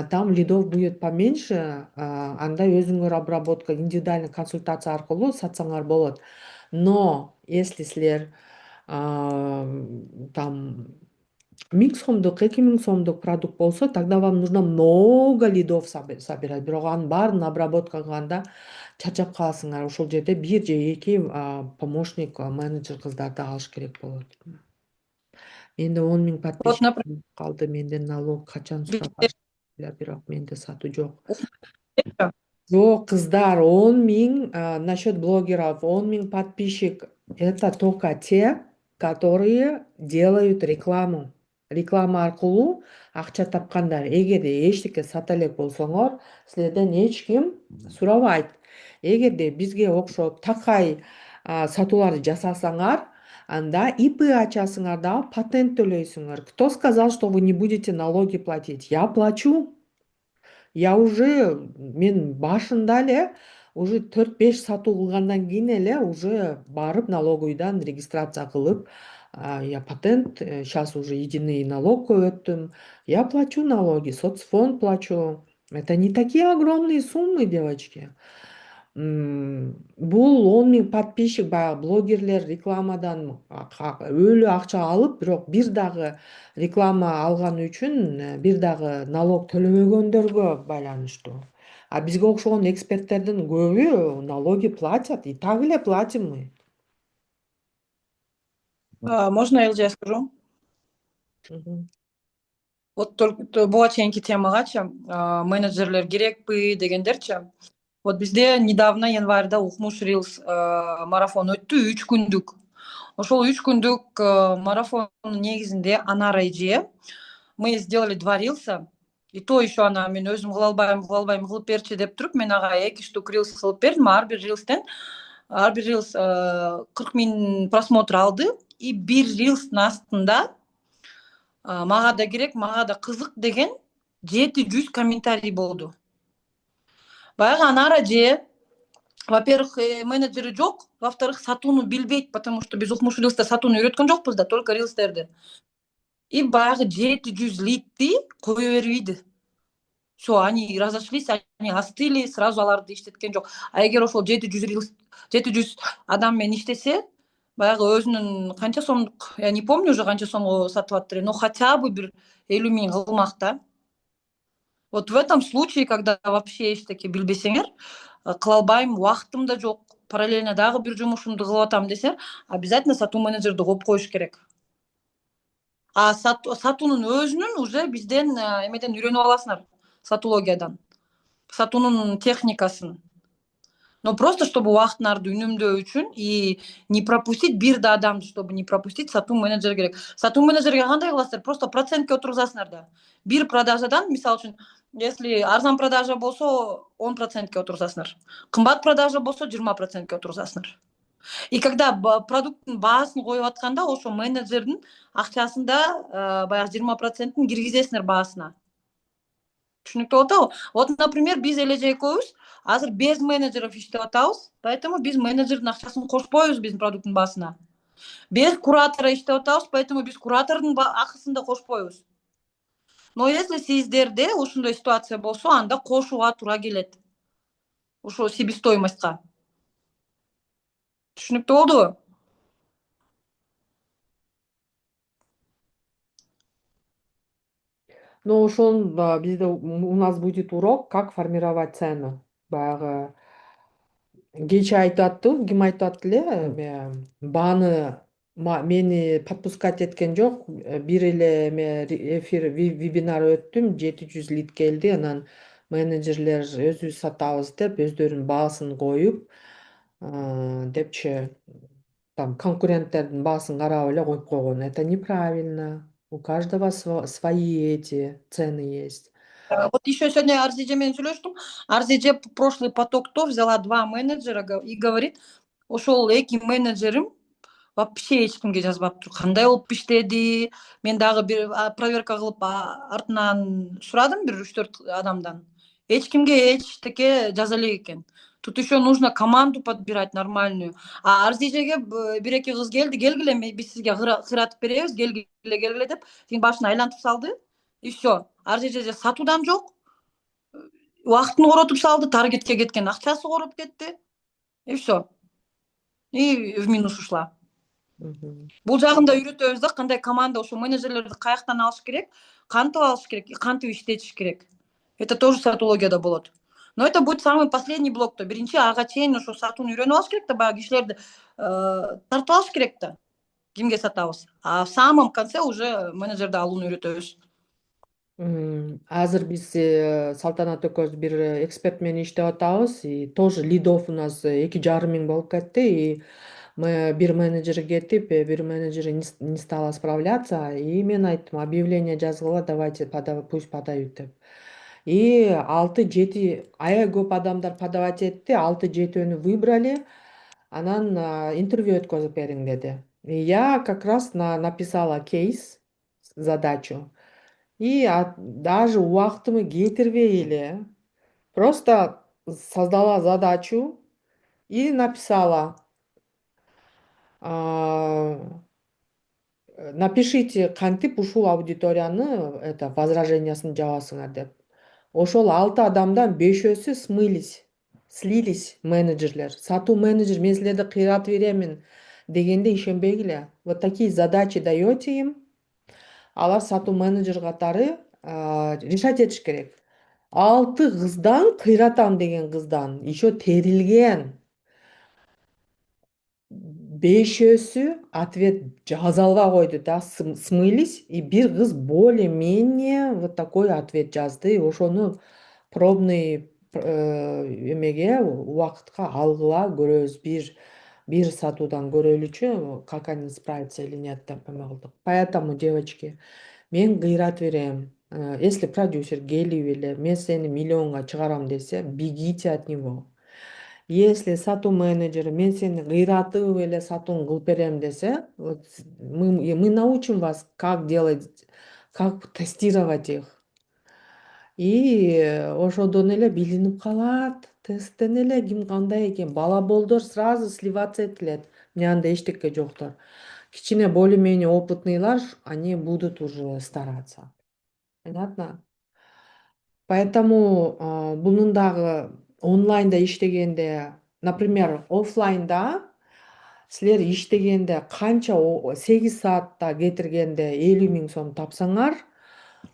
там лидов будет поменьше, анда өзүңөр обработка, индивидуальный консультация аркылуу сатсаңар болот. Но если силер там 1000 сомдук, 2000 сомдук продукт болсо, тогда вам нужно много лидов собирать. Бирок анын баарын обработка кылганда чарчап каласыңар. Ошол жерде бир же эки помощник, менеджер кыздарды алыш керек болот. Менде 10 000 Вот, подписчик например, калды. Менден налог качан сурап биздер бирок менде сатуу жок. укмушту. Жок, кыздар, 10 000, насчет блогеров, 10 000 подписчик, это только те, которые делают рекламу. Реклама аркылуу акча тапкандар. Эгерде эчтеке сата элек болсоңор, силерден эч ким сурабайт. Эгерде бизге окшоп такай сатууларды жасасаңар, анда ИП ачасыңар да патент төлөйсүңөр. Кто сказал, что вы не будете налоги платить? Я плачу. Я уже, мен башында эле уже 4-5 сатуу кылгандан кийин эле уже барып налоговыйдан регистрация кылып, я патент, сейчас уже единый налогко өттүм. Я плачу налоги, соцфонд плачу. Это не такие огромные суммы, девочки. Бул 10 000 подписчик, баягы блогерлер рекламадан өлү акча алып, бирок бир дагы реклама алганы үчүн бир дагы налог төлөбөгөндөргө байланыштуу. А бизге окшогон эксперттердин көбү налоги платят, и так эле платим мы. Можно элже я скажу? Мгм. Вот только буга чейинки темагачы менеджерлер керекпи дегендерчи. Вот бизде недавно январда укмуш рилс марафон өттү, 3 күндүк. Ошол 3 күндүк марафондун негизинде Анара эже мы сделали 2 рилса. И то еще ана мен өзүм кыла албайм кылып берчи деп туруп, мен ага 2 штук рилс кылып бердим. Ар бир рилс 40 000 просмотр алды. И бир рилстин астында мага да керек, мага да кызык деген 700 комментарий болду. Баягы Анара эже, во-первых, менеджери жок, во-вторых, сатууну билбейт, потому что биз укмуш рилсте сатууну үйрөткөн жокпуз да, только рилстерди. И баягы 700 литти кое бербейди. Все, они разошлись, они остыли, сразу аларды иштеткен жок. А эгер ошол 700 адам менен иштесе, баягы өзүнүн канча сомдук, я не помню уже канча сомго сатып аттыр, но хотя бы бир 50 000 кылмак да. Вот в этом случае, когда вообще эчтеке билбесеңер, кыла албайм, убактым да жок, параллельно дагы бир жумушумду кылып атам десеңер, обязательно сатуу менеджерди коюп коюш керек. А сатуунун өзүнүн уже бизден эмеден үйрөнүп аласыңар, сатологиядан, сатуунун техникасын. Но просто чтобы убактыңарды үнөмдөө үчүн и не пропустить бир да адамды, чтобы не пропустить, сатуу менеджер керек. Сатуу менеджерге кандай кыласыздар? Просто процентке отургузасыңар да. Бир продажадан, мисалы үчүн, если арзан продажа болсо 10%ке отургузасыңар. Кымбат продажа болсо 20%ке отургузасыңар. И когда продукттун баасын коюп атканда, ошо менеджердин акчасында баягы 20%ын киргизесиңер баасына. Түшүнүктүү болуп атабы? Вот, например, биз элеже экөөбүз азыр без менеджеров иштеп атабыз, поэтому биз менеджердин акчасын кошпойбуз биздин продукттун баасына. Без куратора иштеп атабыз, поэтому биз куратордун акысын да кошпойбуз. Но если сиздерде ушундай ситуация болсо, анда кошууга туура келет. Ошо себестоимостька. Түшүнүктүү болдубу? Но ошол бизде у нас будет урок, как формировать цену. Баягы кечээ айтып аттым, ким айтып атты эле, бааны мени подпускать эткен жок. Бир эле эфир, вебинар өттүм, 700 лит келди, анан менеджерлер өзүбүз сатабыз деп өздөрүнүн баасын коюп, депчи там конкуренттердин баасын карап эле коюп койгон. Это неправильно. У каждого свои эти цены есть. Вот еще сегодня Арзиже менен сүйлөштүм. Арзиже прошлый потокто взяла 2 менеджера и говорит, ошол 2 менеджерим вообще эч кимге жазбаптыр. Кандай болуп иштеди? Мен дагы бир проверка кылып артынан сурадым бир 3-4 адамдан. Эч кимге эчтеке жаза элек экен. Тут еще нужно команду подбирать нормальную. А Арзижеге бир эки кыз келди, келгиле биз сизге кыйратып беребиз, келгиле деп тиги башын айлантып салды. И все. Арзиже сатуудан жок. Убактын коротуп салды, таргетке кеткен акчасы короп кетти. И все. И в минус ушла. Мгм. Бул жагын да үйрөтөбүз да, кандай команда, ошо менеджерлерди каяктан алыш керек, кантип алыш керек, кантип иштетиш керек. Это тоже сатологияда болот. Но это будет самый последний блокто. Биринчи ага чейин ошо сатууну үйрөнүп алыш керек да, баягы кишилерди тартып алыш керек да. Кимге сатабыз. А в самом конце уже менеджерди алууну үйрөтөбүз. Азыр биз Салтанат экөөбүз бир эксперт менен иштеп атабыз. И тоже лидов у нас 2,5 миң болуп кетти. И мы бир менеджер кетип, бир менеджер не стала справляться. И мен айттым, объявление жазгыла, давайте пусть подают деп. И 6-7 аябай көп адамдар подавать этти, 6-7 выбрали. Анан интервью өткөзүп бериң деди. И я как раз написала кейс, задачу. И даже убактымы кетирбей эле просто создала задачу и написала: а, напишите кантип ушул аудиторияны это возражениясын жабасыңар деп. Ошол 6 адамдан 5-өсү слились менеджерлер. Сатуу менеджер мен силерди кыйратып беремин дегенде ишенбегиле. Вот такие задачи даете им, алар сатуу менеджер катары решать этиш керек. 6 кыздан кыйратам деген кыздан еще терилген 5-өсү ответ жаза албай койду да, смылись, и бир кыз более-менее вот такой ответ жазды. Ошону пробный эмеге убакытка алгыла, көрөбүз. Бир сатуудан көрөлүчү, как они справятся или нет деп эме кылдык. Поэтому, девочки, мен кыйратып берем. Если продюсер келип эле мен сени миллионго чыгарам десе, бегите от него. Если сатуу менеджер мен сени кыйратып эле сатууну кылып берем десе, вот мы научим вас, как делать, как тестировать их. И ошодон эле билинип калат. Тесттен эле ким кандай экен. Бала болдор сразу сливаться этилет. Мында эчтеке жоктор. Кичине более-менее опытныйлар, они будут уже стараться. Понятно? Поэтому bunun дагы онлайнда иштегенде, например, оффлайнда силер иштегенде канча 8 саатта кетиргенде 50 000 сом тапсаңар,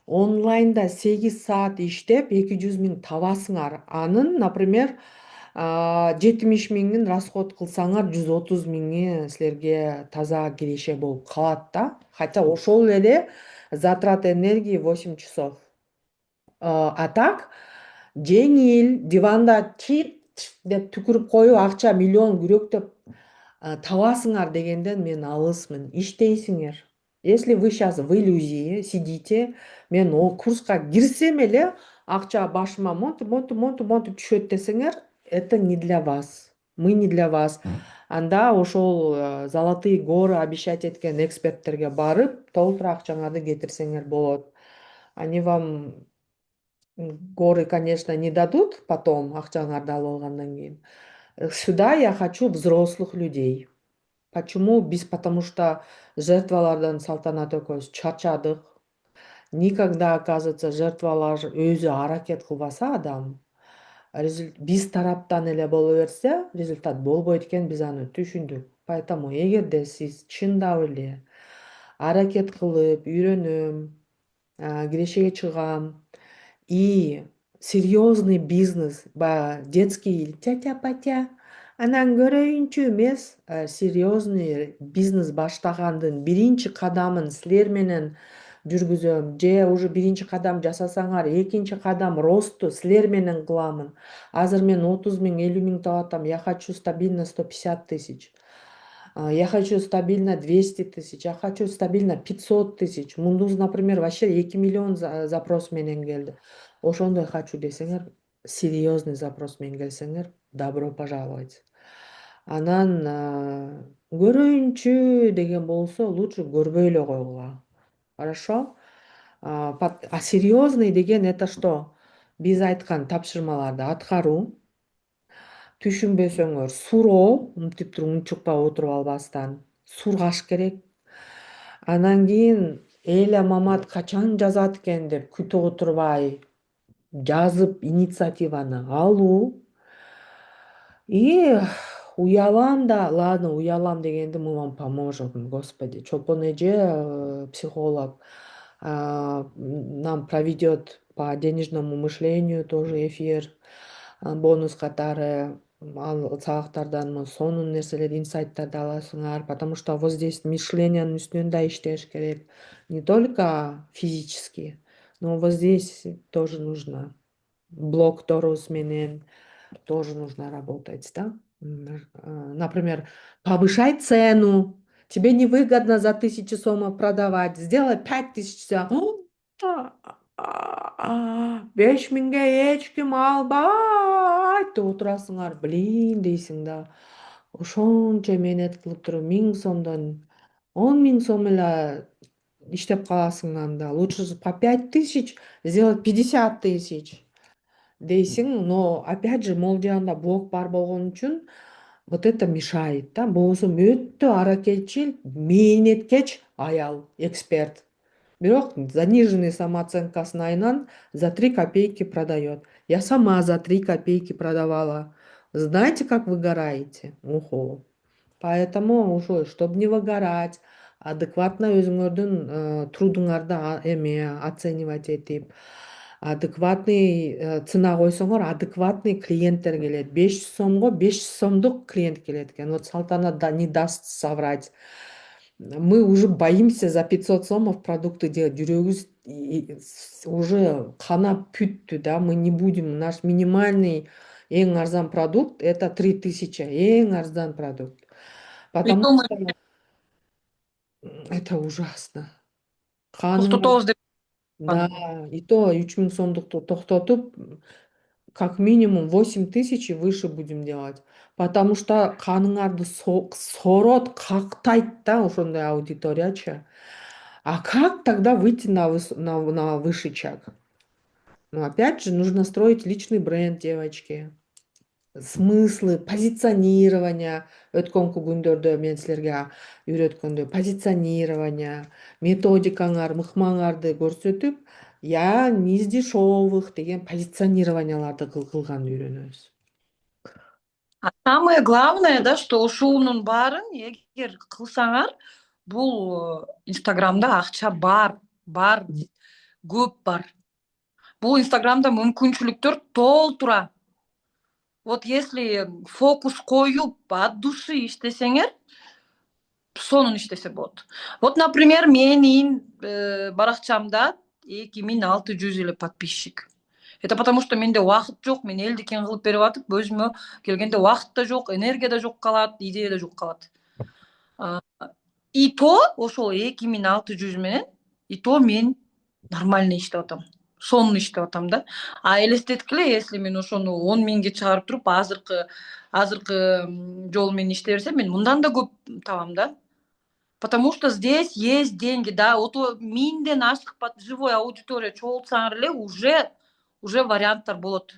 онлайнда 8 саат иштеп 200 000 табасыңар. Анын, например, 70 000-ин расход кылсаңар, 130 000-и силерге таза киреше болуп калат да. Хотя ошол эле затрат энергии 8 часов. А так жеңил диванда чит деп түкүрүп коюп акча миллион күрөктөп табасыңар дегенден мен алысмын. Иштейсиңер. Если вы сейчас в иллюзии сидите, мен о курска кирсем эле акча башыма монтип түшөт десеңер, это не для вас. Мы не для вас. Анда ошол золотые горы обещать эткен эксперттерге барып, толтура акчаңарды кетирсеңер болот. Они вам горы, конечно, не дадут потом, акчаңарды алып алгандан кийин. Сюда я хочу взрослых людей. Почему? Потому что жертвалардан Салтанат экөөбүз чарчадык. Никогда, оказывается, жертвалар өзү аракет кылбаса адам, биз тараптан эле боло берсе, результат болбойт экен, биз аны түшүндүк. Поэтому эгерде сиз чындап эле аракет кылып, үйрөнөм, кирешеге чыгам, и серьезный бизнес, баягы детский тятя-патя анан көрөйүнчү эмес, серьезный бизнес баштагандын биринчи кадамын силер менен жүргүзөм, же уже биринчи кадам жасасаңар, экинчи кадам росту силер менен кыламын. Азыр мен 30 000, 50 000 табатам, я хочу стабильно 150 000. Я хочу стабильно 200 000, я хочу стабильно 500 000. Мундуз, например, вообще 2 миллион запрос менен келди. Ошондой хочу десеңер, серьезный запрос менен келсеңер, добро пожаловать. Анан көрөйүнчү деген болсо лучше көрбөй эле койгула. Хорошо? А серьезный деген это что? Биз айткан тапшырмаларды аткаруу, түшүнбөсөңөр суроо, мынтип туруп унчукпай отуруп албастан сургаш керек. Анан кийин Эля Мамат качан жазат экен деп күтүп отурбай жазып инициативаны алуу. И уялам да, ладно, уялам дегенде мы вам поможем, господи. Чопон эже, психолог, нам проведет по денежному мышлению тоже эфир, бонус катары, ал сабактардан сонун нерселер, инсайттарды аласыңар, потому что вот здесь мышлениянын үстүнөн да иштеш керек, не только физически, но вот здесь тоже нужно блокторус менен тоже нужно работать, да? Например, повышай цену. Тебе невыгодно за 1000 сомов продавать. Сделай 5000 сом. 5000ге эч ким албайт деп отурасыңар. Блин дейсиң да. Ошончо мээнет кылып туруп 1000 сомдон 10 000 сом эле иштеп каласың анда. Лучше по 5000 сделать 50 000 дейсиң, но опять же могул жагында блок бар болгон үчүн вот это мешает да. Болбосо өтө аракетчил, мээнеткеч аял, эксперт. Бирок заниженный самооценкасынан за 3 копейки продает. Я сама за 3 копейки продавала. Знаете, как выгораете? Ого. Поэтому ошо, чтобы не выгорать, адекватно өзүңөрдүн трудуңарды оценивать этип, адекватный цена койсоңор, адекватный клиенттер келет. 500 сомго 500 сомдук клиент келет экен. Вот Салтанат не даст соврать. Мы уже боимся за 500 сомов продукты делать. Жүрөгүбүз уже канап бүттү, да. Мы не будем. Наш минимальный эң арзан продукт это 3000. Эң арзан продукт. И Потому то мы что это ужасно. Каныңар, токтотобуз деп да, и то 3000 сомдукту токтотуп, как минимум 8000 и выше будем делать. Потому что каныңарды сорот, кактайт да, ошондой аудиториячы. А как тогда выйти на высший шаг? Ну, опять же, нужно строить личный бренд, девочки. Смыслы, позиционирование. Өткөнкү күндөрдө мен силерге үйрөткөндөй позиционирование, методикаңар, мыкмаңарды көрсөтүп, я не из дешевых деген позиционированияларды кылганды үйрөнөбүз. А самое главное, да, что ушунун баарын эгер кылсаңар, бул Инстаграмда акча бар, көп бар. Бул Инстаграмда мүмкүнчүлүктөр толтура. Вот если фокус коюп от души иштесеңер, сонун иштесе болот. Вот, например, менин баракчамда 2600 эле подписчик. Это потому что менде убакыт жок, мен элдикен кылып берип атып, өзүмө келгенде убакыт да жок, энергия да жок калат, идея да жок калат. И то ошол 2600 менен, и то мен нормально иштеп атам. Сонун иштеп атам да. А элестеткиле, если мен ошону 10 000ге чыгарып туруп, азыркы жол менен иштей берсем, мен мындан да көп табам да. Потому что здесь есть деньги, да. Вот 1000ден ашык живой аудитория чогултсаңар эле уже варианттар болот.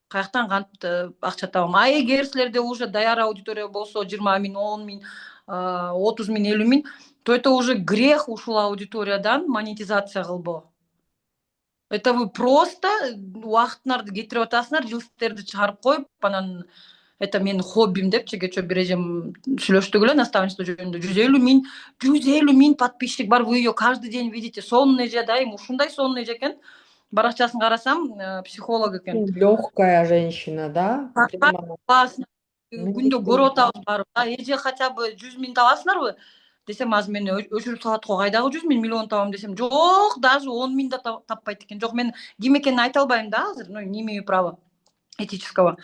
Каяктан кантип акча табам. А эгер силерде уже даяр аудитория болсо 20 000, 10 000, 30 000, 50 000, то это уже грех ушул аудиториядан монетизация кылбоо. Это вы просто убактыңарды кетирип атасыңар, рилстерди чыгарып коюп, анан это менин хоббим депчи, кечээ бир эжем сүйлөштүк эле наставничество жөнүндө. 150 000 подписчик бар, вы ее каждый день видите. Сонун эже дайым, ушундай сонун эже экен. Баракчасын карасам, психолог экен. Легкая женщина, да? Прямо. Күндө көрүп атабыз барып. Эже хотя бы 100 000 табасыңарбы? Десем, азыр мени өчүрүп салат го, кайдагы 100 000, миллион табам десем, жок, даже 10 000 да таппайт экен. Жок, мен ким экенин айта албайм да азыр, ну, не имею права этического.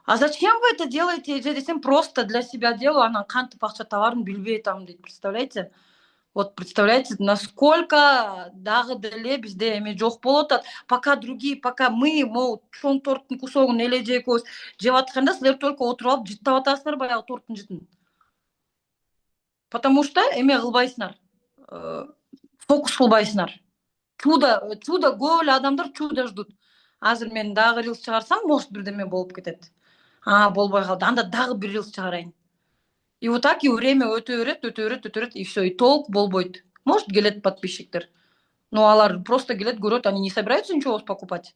А зачем вы это делаете, эже десем, просто для себя делаю, анан кантип акча табарымды билбей атам дейт, представляете? Вот представляете, насколько дагы деле бизде эме жок болуп атат. Пока другие, пока мы, могу чоң торттун кусогун эле жеп экөөбүз жеп атканда, силер только отуруп алып жыттап атасыңар баягы торттун жытын. Потому что эме кылбайсыңар, фокус кылбайсыңар. Чудо көп эле адамдар чудо ждут. Азыр мен дагы рилс чыгарсам, может бирдеме болуп кетет. Болбой калды. Анда дагы бир рилс чыгарайын. И вот так и время өтө берет, и все, и толк болбойт. Может, келет подписчиктер. Но алар просто келет, көрөт, они не собираются ничего покупать.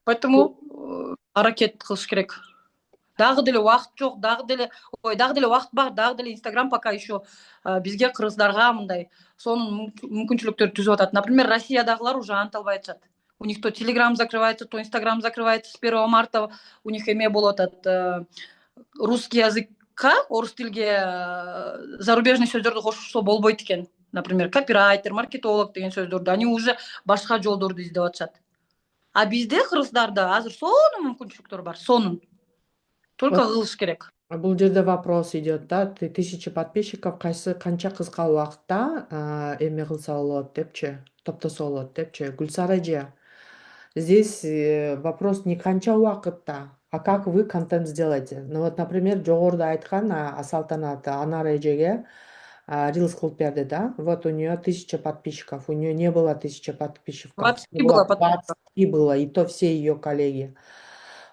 Поэтому аракет кылыш керек. Дагы деле убакыт жок, дагы деле убакыт бар, дагы деле Инстаграм пока еще бизге кыргыздарга мындай сонун мүмкүнчүлүктөр түзүп атат. Например, Россиядагылар уже анта албай атышат. У них то Телеграм закрывается, то Инстаграм закрывается. С 1 марта у них эме болуп атат. Русский языкка, орус тилге зарубежный сөздөрдү кошсо болбойт экен. Например, копирайтер, маркетолог деген сөздөрдү они уже башка жолдорду издеп атышат. А бизде кыргыздарда азыр сонун мүмкүнчүлүктөр бар, сонун. Только кылыш керек. Бул жерде вопрос идет, да, 1000 подписчиков канча кыска убакытта эме кылса болот депчи, топтосо болот депчи. Гүлсара эже, здесь вопрос не канча убакытта, а как вы контент сделаете. Ну вот, например, жогоруда айткан Салтанат Анара эжеге рилс кылып берди, да. Вот у нее 1000 подписчиков, у нее не было 1000 подписчиков, 23 было подписчиков. 23 было, и то все ее коллеги.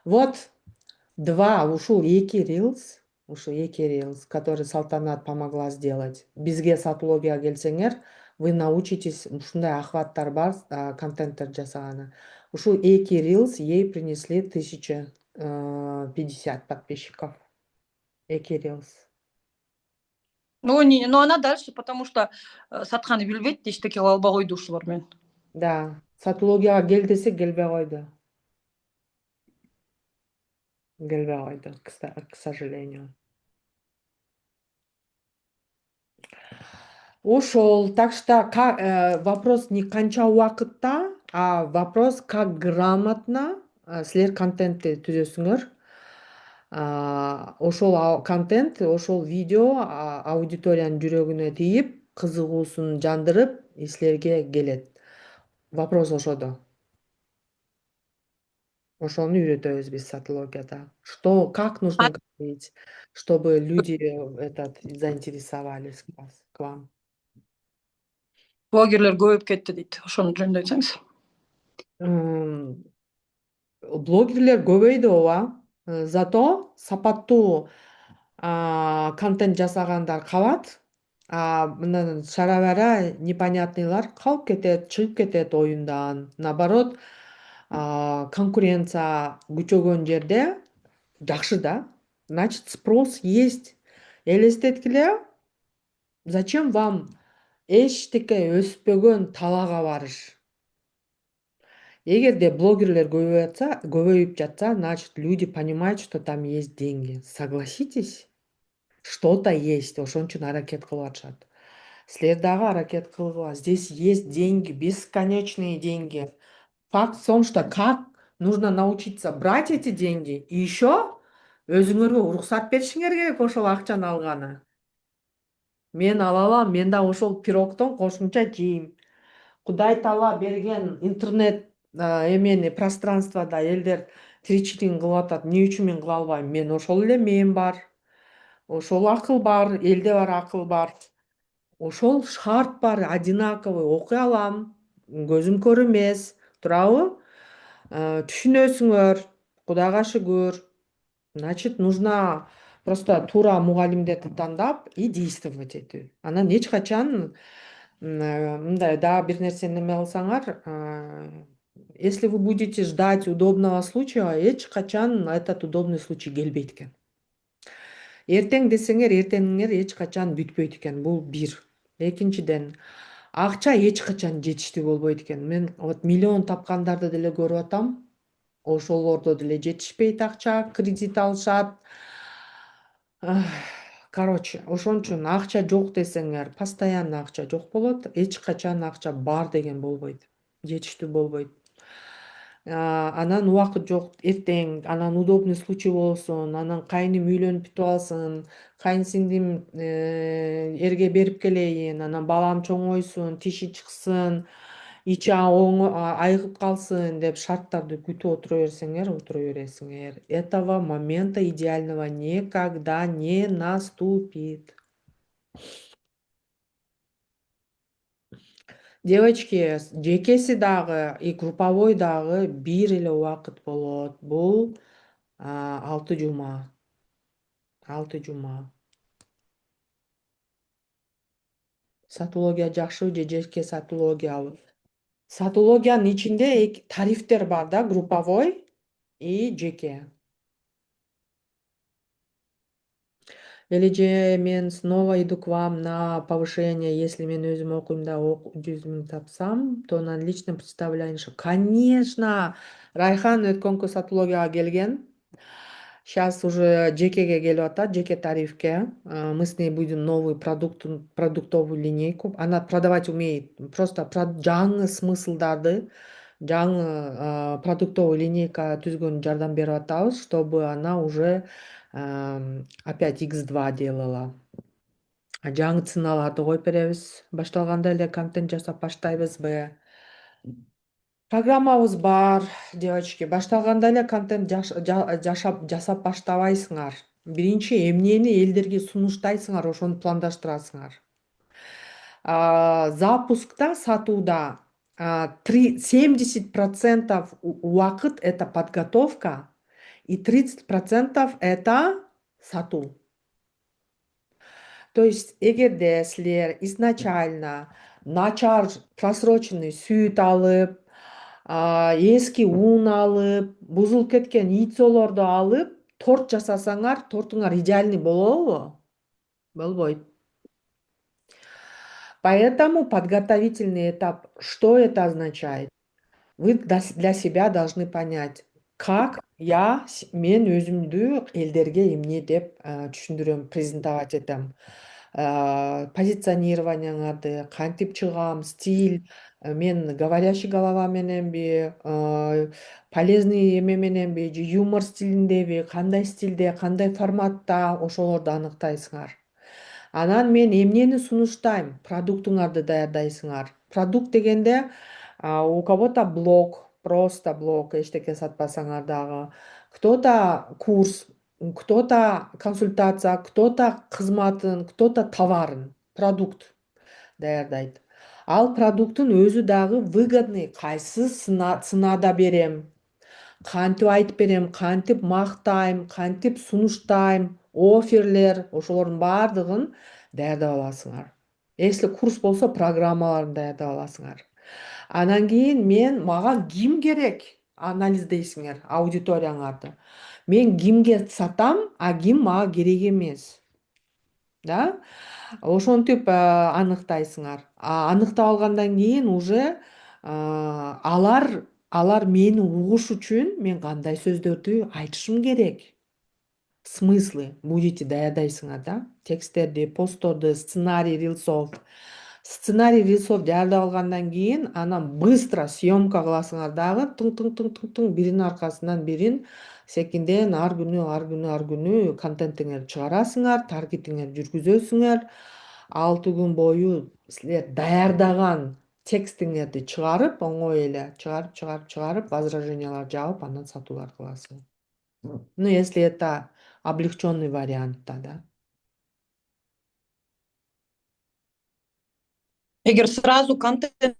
Вот ушул эки рилс, который Салтанат помогла сделать. Бизге сатылоого келсеңер, вы научитесь, ушундай охваттар бар, контенттер жасаганы. Ушул эки рилс ей принесли 1050 подписчиков. Эки рилс. Но она дальше, потому что сатканы билбейт, эчтеке кыла албай койду ушулар менен. Да, сатылоого кел десе келбей койду. Келбей койду, к сожалению. Ошол, так что вопрос не канча убакытта, а вопрос как грамотно силер контентти түзөсүңөр. Ошол контент, ошол видео аудиториянын жүрөгүнө тийип, кызыгуусун жандырып, силерге келет. Вопрос ошодо. Ошону үйрөтөбүз биз сатылогияда. Как нужно говорить, чтобы люди заинтересовались к вам. Блогерлер көбөйүп кетти дейт. Ошону жөнүндө айтсаңыз. Блогерлер көбөйдү, ооба. Зато сапаттуу контент жасагандар калат. Мындан шара бара непонятныйлар калып кетет, чыгып кетет оюндан. Наоборот, конкуренция күчөгөн жерде жакшы да. Значит, спрос есть. Элестеткиле, зачем вам эчтеке өспөгөн талаага барыш? Эгерде блогерлер көбөйүп жатса, значит, люди понимают, что там есть деньги. Согласитесь? Что-то есть, ошон үчүн аракет кылып атышат. Силер дагы аракет кылгыла. Здесь есть деньги, бесконечные деньги. Факт в том, что как нужно научиться брать эти деньги, и еще өзүңөргө уруксат беришиңер керек ошол акчаны алганы. Мен ала алам, мен да ошол пирогдон кошумча жейм. Кудай таала берген интернет эмени пространствода элдер тиричилигин кылып атат. Эмне үчүн мен кыла албайм? Мен ошол эле мен бар. Ошол акыл бар, элде бар акыл бар. Ошол шарт бар, одинаковый окуй алам. Көзүм көр эмес. Туурабы? Түшүнөсүңөр. Кудайга шүгүр. Значит, нужно просто туура мугалимдерди тандап и действовать этүү. Анан эч качан мындай дагы бир нерсени эме кылсаңар, если вы будете ждать удобного случая, эч качан этот удобный случай келбейт экен. Эртең десеңер, эртеңиңер эч качан бүтпөйт экен. Бул бир. Экинчиден, акча эч качан жетиштүү болбойт экен. Мен вот миллион тапкандарды деле көрүп атам. Ошолордо деле жетишпейт акча, кредит алышат. Короче, ошон үчүн акча жок десеңер, постоянно акча жок болот. Эч качан акча бар деген болбойт. Жетиштүү болбойт. Анан убакыт жок, эртең анан удобный случай болсун, анан кайным үйлөнүп бүтүп алсын, кайынсиңдим эрге берип келейин, анан балам чоңойсун, тиши чыксын, ичи айыгып калсын деп шарттарды күтүп отура бересиңер. Этого момента идеального никогда не наступит. Девочки, жекеси дагы и групповой дагы бир эле убакыт болот. Бул 6 жума. 6 жума. Сатология жакшыбы же жеке сатологиябы? Сатологиянын ичинде тарифтер бар да, групповой и жеке. Или же мен снова иду к вам на повышение, если мен өзүм окуйм да 100 000 тапсам, то на личном представлении. Конечно, Райхан өткөнкү сатологияга келген. Сейчас уже жекеге келип атат, жеке тарифке. Мы с ней будем новую продуктовую линейку. Она продавать умеет. Просто жаңы смыслдарды, жаңы продуктовый линейка түзгөн жардам берип атабыз, чтобы она уже опять X2 делала. Жаңы ценаларды коюп беребиз. Башталганда эле контент жасап баштайбызбы? Программабыз бар, девочки. Башталганда эле контент жасап баштабайсыңар. Биринчи эмнени элдерге сунуштайсыңар, ошону пландаштырасыңар. Запускта, сатууда 70% убакыт это подготовка и 30% это сатуу. То есть эгерде силер изначально начар просроченный сүт алып, эски ун алып, бузулуп кеткен яйцолорду алып, торт жасасаңар, тортуңар идеальный болобу? Болбойт. Поэтому подготовительный этап, что это означает? Вы для себя должны понять, как мен өзүмдү элдерге эмне деп түшүндүрөм, презентовать этем. Позиционированияңарды, кантип чыгам, стиль, мен говорящий голова мененби, полезный эме мененби, же юмор стилиндеби, кандай стилде, кандай форматта, ошолорду аныктайсыңар. Анан мен эмнени сунуштайм? Продуктуңарды даярдайсыңар. Продукт дегенде у кого-то блог, просто блог, эчтеке сатпасаңар дагы. Кто-то курс, кто-то консультация, кто-то кызматын, кто-то товарын, продукт даярдайт. Ал продукттун өзү дагы выгодный, кайсы ценада берем, кантип айтып берем, кантип мактайм, кантип сунуштайм, офферлер, ошолордун баардыгын даярдап аласыңар. Если курс болсо, программаларын даярдап аласыңар. Анан кийин мага ким керек? Анализдейсиңер аудиторияңарды. Мен кимге сатам, а ким мага керек эмес. Да? Ошентип аныктайсыңар. Аныктап алгандан кийин уже алар мени угуш үчүн мен кандай сөздөрдү айтышым керек? Смыслы будете даярдайсыңар да? Тексттерди, постторду, сценарий рилсов. Сценарий рилсов даярдап алгандан кийин анан быстро съемка кыласыңар дагы, тың биринин аркасынан бирин секинден ар күнү контентиңерди чыгарасыңар, таргетиңерди жүргүзөсүңөр. 6 күн бою силер даярдаган текстиңерди чыгарып, оңой эле чыгарып, возражениялар жаап, анан сатуулар кыласың. Ну, если это облегченный вариант, да. Эгер сразу контент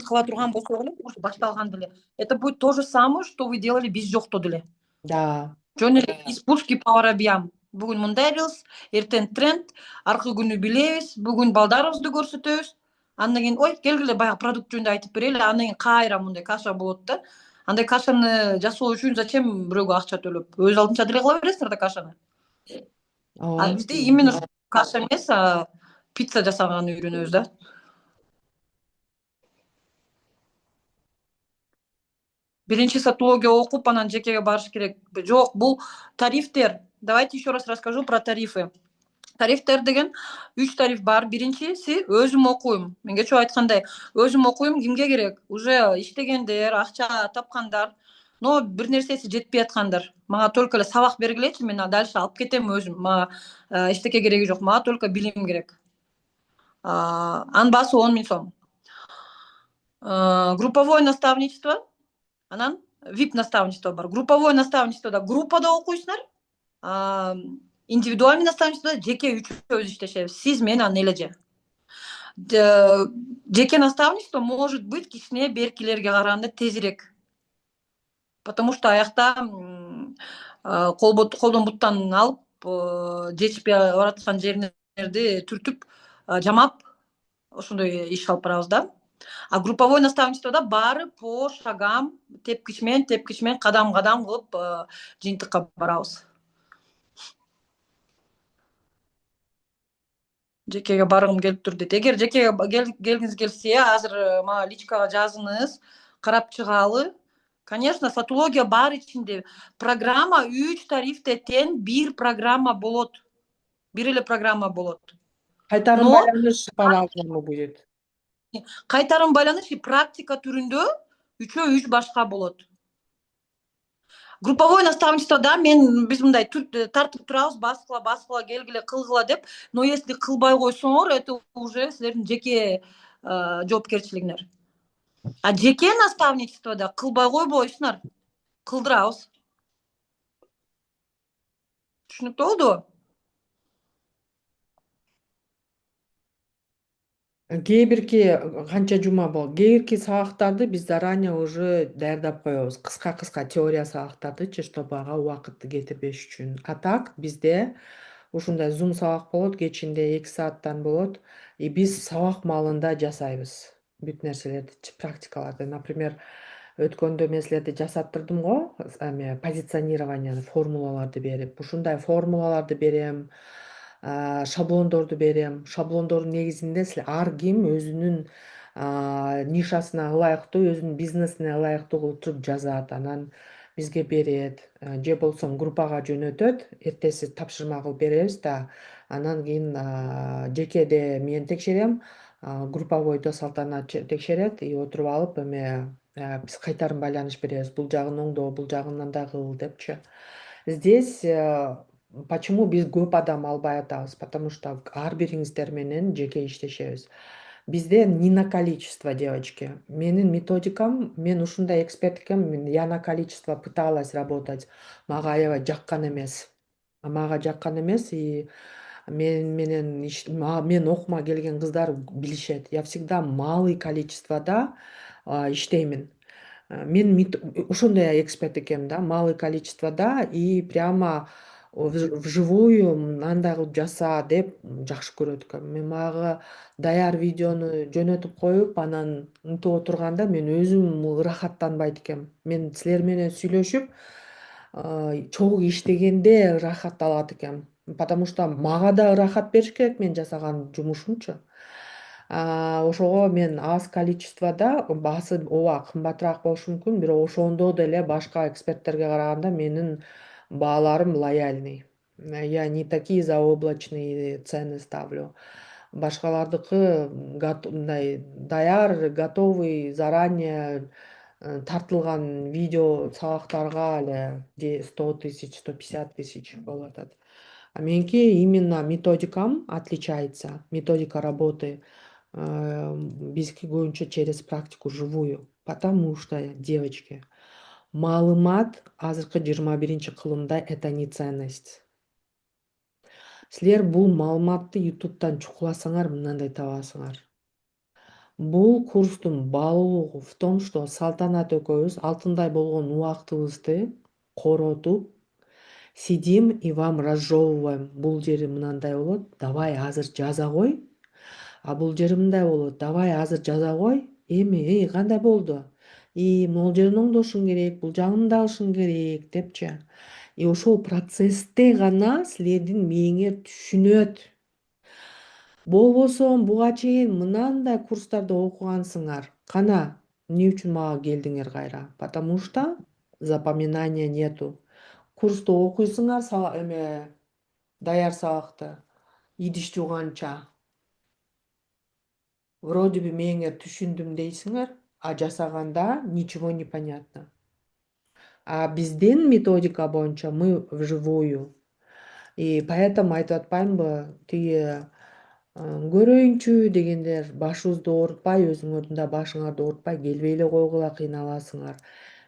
кыла турган болсо эле, ушу башталганда эле, это будет то же самое, что вы делали биз жокто деле. Да. Жөн эле из пушки по воробьям. Бүгүн мындай рилс, эртең тренд, аркы күнү билебиз, бүгүн балдарыбызды көрсөтөбүз. Андан кийин ой, келгиле баягы продукт жөнүндө айтып берели, андан кийин кайра мындай каша болот да. Андай кашаны жасоо үчүн зачем бирөөгө акча төлөп? Өз алдынча деле кыла бересиңер да кашаны. Бизде именно каша эмес, пицца жасаганды үйрөнөбүз да. Биринчи сатология окуп, анан жекеге барыш керек. Жок, бул тарифтер. Давайте еще раз расскажу про тарифы. Тарифтер деген үч тариф бар. Биринчиси өзүм окуйм. Мен кечээ айткандай, өзүм окуйм, кимге керек? Уже иштегендер, акча тапкандар, но бир нерсеси жетпей аткандар. Мага только эле сабак бергилечи, мен дальше алып кетем өзүм. Мага эчтеке кереги жок. Мага только билим керек. Анын баасы 10 000 сом. Групповое наставничество, анан VIP наставничество бар. Групповое наставничестводо группада окуйсуңар. Индивидуальный наставничестводо жеке үчөөбүз иштешебиз. Сиз, мен, анан элеже. Жеке наставничество может быть кичине беркилерге караганда тезирээк. Потому что аякта колдон буттан алып, жетишпей бараткан жерлерди түртүп, жамап, ошондой иш алып барабыз да. А групповой наставничестводо баары по шагам, тепкичмен, кадам кылып жыйынтыкка барабыз. Жекеге баргым келип тур дейт. Эгер жекеге келгиңиз келсе, азыр мага личкага жазыңыз, карап чыгалы. Конечно, сатология бар ичинде. Программа 3 тарифте тең бир программа болот. Бир эле программа болот. Кайтарым Но байланыш по-разному будет. кайтарым байланыш практика түрүндө 3 башка болот. Групповое наставничестводо биз мындай тартып турабыз, баскыла, келгиле, кылгыла деп. Но если кылбай койсоңор, это уже силердин жеке жоопкерчилигиңер. А жеке наставничестводо кылбай койбойсуңар, кылдырабыз. Түшүнүктүү болдубу? Кээ бирки канча жума болот. Кээ бирки сабактарды биз заранее уже даярдап коебуз. Кыска теория сабактардычы, чтобы ага убакытты кетирбеш үчүн. А так бизде ушундай зум сабак болот, кечинде 2 сааттан болот. И биз сабак маалында жасайбыз бүт нерселерди, практикаларды. Например, өткөндө мен силерди жасаттырдым го, позиционированияны, формулаларды берип. Ушундай формулаларды берем, шаблондорду берем. Шаблондордун негизинде силер ар ким өзүнүн нишасына ылайыктуу, өзүнүн бизнесине ылайыктуу кылып туруп жазат. Анан бизге берет, же болбосо группага жөнөтөт. Эртеси тапшырма кылып беребиз да, анан кийин жекеде мен текшерем, групповойдо Салтанат текшерет, и отуруп алып биз кайтарым байланыш беребиз. Бул жагын оңдо, бул жагын андай кыл депчи. Здесь почему биз көп адам албай атабыз? Потому что ар бириңиздер менен жеке иштешебиз. Бизде не на количество, девочки. Менин методикам, мен ушундай эксперт экенмин, я на количество пыталась работать. Мага аябай жаккан эмес. И мен окума келген кыздар билишет. Я всегда малый количествода иштеймин. Мен ошондой эксперт экенмин да, малый количествода и прямо вживую андай кылып жаса деп жакшы көрөт экенмин. Мен баягы даяр видеону жөнөтүп коюп, анан унутуп отурганда мен өзүм ырахаттанбайт экенмин. Мен силер менен сүйлөшүп, чогуу иштегенде ырахат алат экенмин. Потому что мага да ырахат бериш керек мен жасаган жумушумчу. Ошого мен аз количествода, баасы ооба кымбатыраак болушу мүмкүн, бирок ошондо деле башка эксперттерге караганда менин бааларым лояльный. Я не такие заоблачные цены ставлю. Башкалардыкы мындай даяр, готовый, заранее тартылган видео сабактарга эле 100 000, 150 000 болуп атат. А меники именно методикам отличается, методика работы. Биздики көбүнчө через практику живую. Потому что, девочки, маалымат азыркы 21-кылымда это не ценность. Силер бул маалыматты ютубтан чукуласаңар мындай табасыңар. Бул курстун баалуулугу в том, что Салтанат экөөбүз алтындай болгон убактыбызды коротуп, сидим и вам разжевываем. Бул жери мынандай болот, давай азыр жаза кой. А бул жери мындай болот, давай азыр жаза кой. Эми, кандай болду? Могул жерин оңдошуң керек, бул жагын мындагышың керек депчи. И ошол процессте гана силердин мээңер түшүнөт. Болбосо буга чейин мынандай курстарда окугансыңар. Кана, эмне үчүн мага келдиңер кайра? Потому что запоминания нету. Курсту окуйсуңар, даяр сабакты. идиш жууганча вроде бы мээңер түшүндүм дейсиңер, а жасаганда ничего не понятно. А биздин методика боюнча мы вживую. И поэтому айтып атпаймынбы, тиги көрөйүнчү дегендер башыбызды оорутпай, өзүңөрдүн да башыңарды оорутпай келбей эле койгула кыйналасыңар.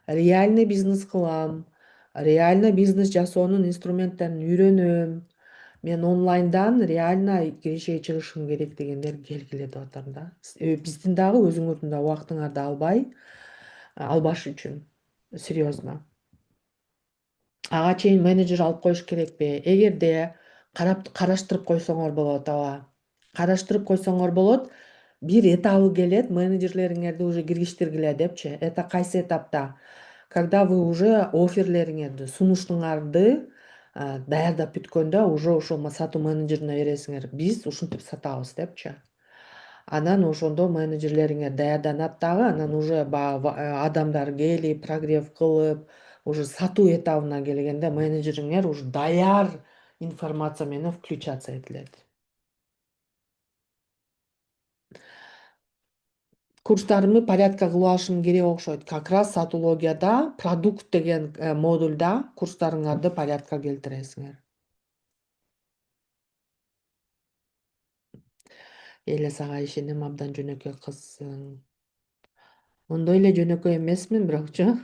Реальный бизнес кылам, реально бизнес жасоонун инструменттерин үйрөнөм. Мен онлайндан реально киреше чыгышым керек дегендер келгиле деп атам да. Биздин дагы өзүңөрдүн да убактыңарды албай, албаш үчүн. Серьезно. Ага чейин менеджер алып коюш керекпи? Эгерде караштырып койсоңор болот, ооба. Караштырып койсоңор болот. Бир этабы келет, менеджерлериңерди уже киргиштиргиле депчи. Это кайсы этапта? Когда вы уже офферлериңерди, сунуштуңарды даярдап бүткөндө уже ошол сатуу менеджерине бересиңер. Биз ушинтип сатабыз депчи. Анан ошондо менеджерлериңер даярданат дагы, анан уже баягы адамдар келип, прогрев кылып, уже сатуу этабына келгенде менеджериңер уже даяр информация менен включаться этилет. Курстарымды порядка кылып алышым керек окшойт. Как раз сатологияда продукт деген модульда курстарыңарды порядка келтиресиңер. Эле сага ишенем, абдан жөнөкөй кызсың. Ондой эле жөнөкөй эмесмин бирокчу.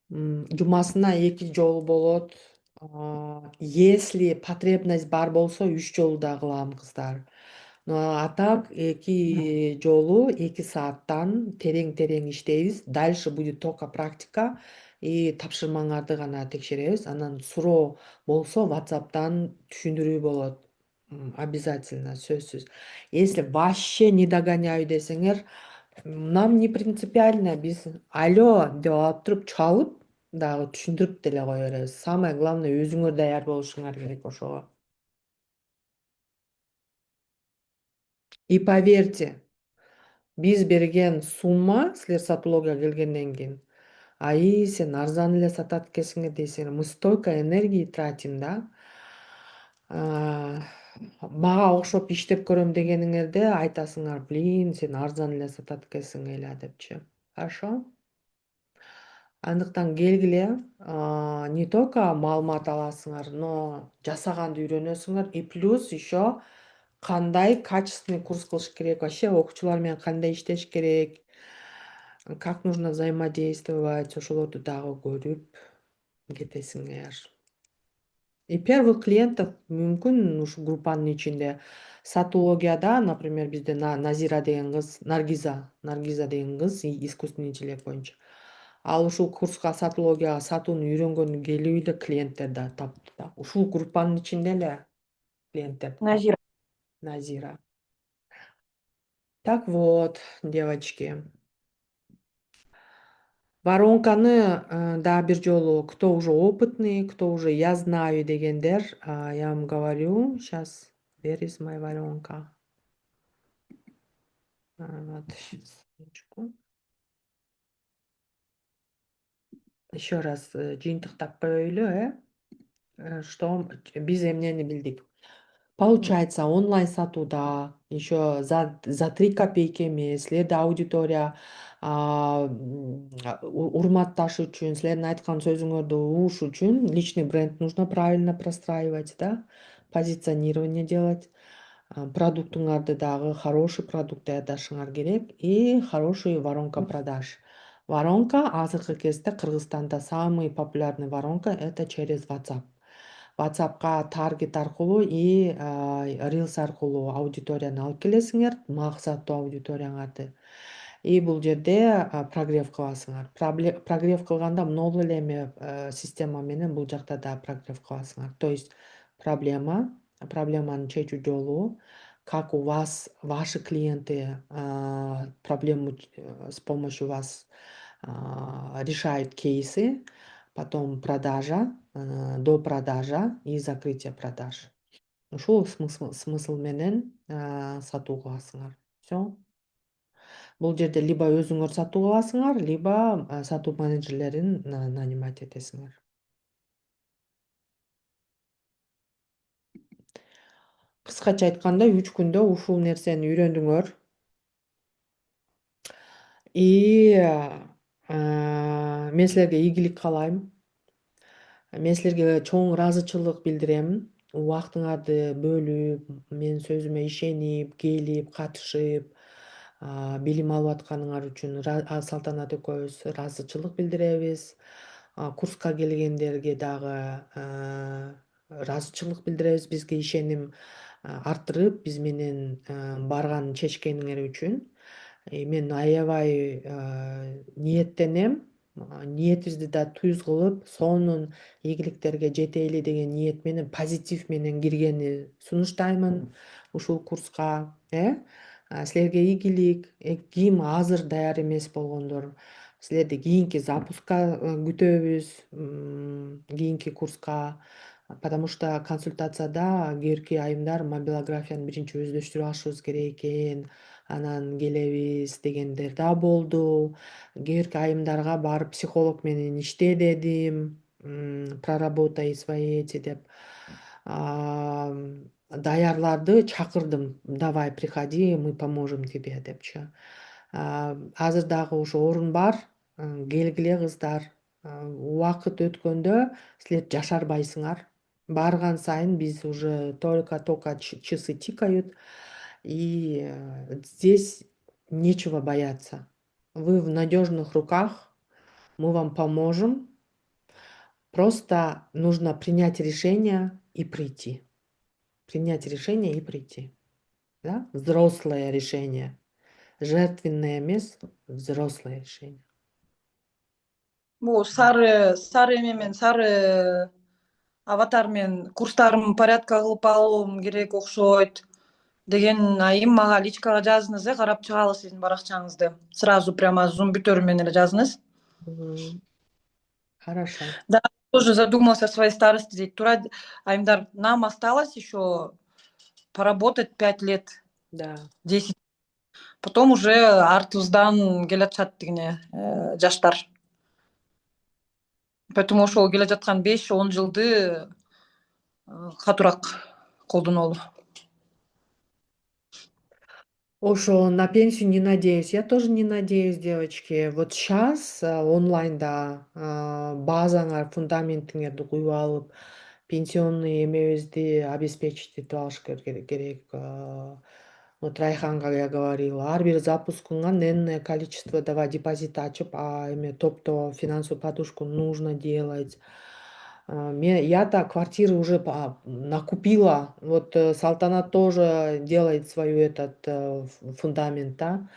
Жумасына 2 жолу болот. Если потребность бар болсо 3 жолу да кылам кыздар. А так 2 жолу 2 сааттан терең иштейбиз. Дальше будет только практика и тапшырмаңарды гана текшеребиз. Анан суроо болсо WhatsApp'тан түшүндүрүү болот. Обязательно, сөзсүз. Если вообще не догоняю десеңер, нам не принципиально, биз алло деп алып туруп чалып дагы түшүндүрүп деле кое беребиз. Самое главное өзүңөр даяр болушуңар керек ошого. И поверьте, биз берген сумма силер сатологияга келгенден кийин, аи сен арзан эле сатат экенсиң дейсиңер. Мы столько энергии тратим, да. Мага окшоп иштеп көрөм дегениңерде айтасыңар, блин, сен арзан эле сатат экенсиң эля депчи. Хорошо? Андыктан келгиле, не только маалымат аласыңар, но жасаганды үйрөнөсүңөр. И плюс еще кандай качественный курс кылыш керек, вообще окуучулар менен кандай иштеш керек, как нужно взаимодействовать, ошолорду дагы көрүп кетесиңер. И первых клиентов мүмкүн ушу группанын ичинде сатологияда, например, бизде Назира деген кыз, Наргиза деген кыз искусственный интеллект боюнча. Ал ушул курска сатологияга сатууну үйрөнгөндөн келип эле клиенттер да тапты да. Ушул группанын ичинде эле клиенттерди тапты. Назира. Назира. Так вот, девочки. Воронканы дагы бир жолу, кто уже опытный, кто уже я знаю дегендер, я вам говорю, сейчас, where is my воронка? Вот, сейчас, секундочку. Еще раз жыйынтыктап коелу, что биз эмнени билдик. Получается, онлайн сатууда еще за 3 копейки эмес, силерди аудитория урматташ үчүн, силердин айткан сөзүңөрдү угуш үчүн личный бренд нужно правильно простраивать, да, позиционирование делать. Продуктуңарды дагы хороший продукт даярдашыңар керек и хороший воронка продаж. Воронка азыркы кезде Кыргызстанда самый популярный воронка это через WhatsApp. WhatsApp'ка таргет аркылуу и Reels аркылуу аудиторияны алып келесиңер, максаттуу аудиторияңарды. И бул жерде прогрев кыласыңар. Прогрев кылганда много эле эме система менен бул жакта да прогрев кыласыңар. То есть проблеманы чечүү жолу, как у вас ваши клиенты проблему с помощью вас решают кейсы, потом продажа, до продажа и закрытие продаж. Ушул смысл менен сатуу кыласыңар. Всё. Бул жерде либо өзүңөр сатуу кыласыңар, либо сатуу менеджерлерин нанимать этесиңер. Кыскача айтканда 3 күндө ушул нерсени үйрөндүңөр. И мен силерге ийгилик каалайм. Мен силерге чоң ыраазычылык билдирем. Убактыңарды бөлүп, менин сөзүмө ишенип, келип, катышып, билим алып атканыңар үчүн Салтанат экөөбүз ыраазычылык билдиребиз. Курска келгендерге дагы ыраазычылык билдиребиз. Бизге ишеним арттырып, биз менен барганын чечкениңер үчүн. Мен аябай ниеттенем. Ниетибизди да туз кылып, сонун ийгиликтерге жетели деген ниет менен, позитив менен киргени сунуштаймын ушул курска. Силерге ийгилик. Ким азыр даяр эмес болгондор, силерди кийинки запуска күтөбүз, кийинки курска. Потому что консультацияда кээ бирки айымдар мобилографияны биринчи өздөштүрүп алышыбыз керек экен, анан келебиз дегендер да болду. Кээ бирки айымдарга барып психолог менен иште дедим, проработай свои эти деп. Даярларды чакырдым. Давай, приходи, мы поможем тебе депчи. Азыр дагы ошо орун бар. Келгиле кыздар. Убакыт өткөндө силер жашарбайсыңар. Барган сайын биз уже только часы тикают. И здесь нечего бояться. Вы в надежных руках, мы вам поможем. Просто нужно принять решение и прийти. Принять решение и прийти. Да? Взрослое решение. Жертвенное место, взрослое решение. Бул сары эме сары аватар менен курстарымды порядка кылып алуум керек окшойт деген айым мага личкага жазыңыз, карап чыгалы сиздин баракчаңызды. Сразу прямо зум бүтөрү менен эле жазыңыз. Хорошо. Да, тоже задумался о своей старости, дейт. Тура айымдар, нам осталось еще поработать 5 лет, Да. 10. Потом уже артыбыздан келатышат дегене жаштар. Поэтому ошол келе жаткан 5-10 жылды катуураак колдонолу. Ошо на пенсию не надеюсь. Я тоже не надеюсь, девочки. Вот сейчас онлайнда базаңар, фундаментиңерди куюп алып, пенсионный эмебизди обеспечить этип алыш керек. Вот Райханга я говорила, ар бир запускуңа энное количество давай депозит ачып, эме топтоо финансовую подушку нужно делать. Я-то квартиры уже накупила. Вот Салтанат тоже делает свою фундамент, да.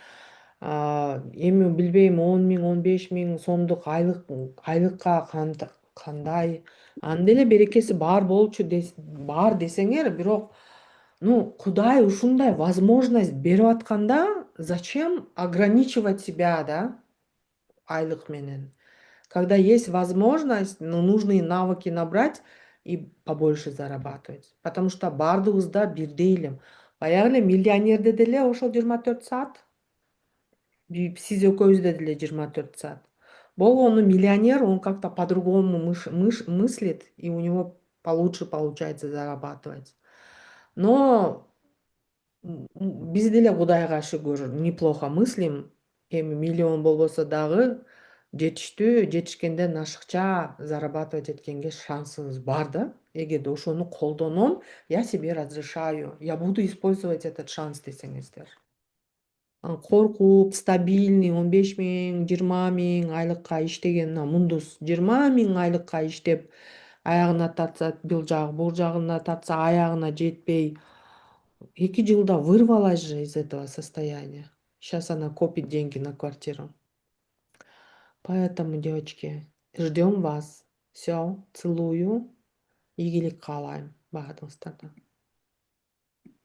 Эми билбейм 10 миң, 15 миң сомдук айлыкка кандай. Анын деле берекеси бар болчу бар десеңер, бирок Кудай ушундай возможность берип атканда, зачем ограничивать себя, да, айлык менен? Когда есть возможность, нужные навыки набрать и побольше зарабатывать. Потому что бардыгыбызда бирдей элем. Баягы эле миллионерде деле ошол 24 саат. Сиз экөөбүздө деле 24 саат. Болгону миллионер, он как-то по-другому мыслит, и у него получше получается зарабатывать. Но биз деле Кудайга шүгүр неплохо мыслим. Эми миллион болбосо дагы жетиштүү, жетишкенден ашыкча зарабатывать эткенге шансыбыз бар да. Эгерде ошону колдоном, я себе разрешаю, я буду использовать этот шанс десеңиздер. Коркуп, стабильный 15 миң, 20 миң айлыкка иштеген мундус 20 миң айлыкка иштеп, аягына тартса бул жагына тартса аягына жетпей, 2 жылда вырвалась же из этого состояния. Сейчас она копит деньги на квартиру. Поэтому, девочки, ждем вас. Все, целую. Ийгилик каалайм баардыгыңыздарга.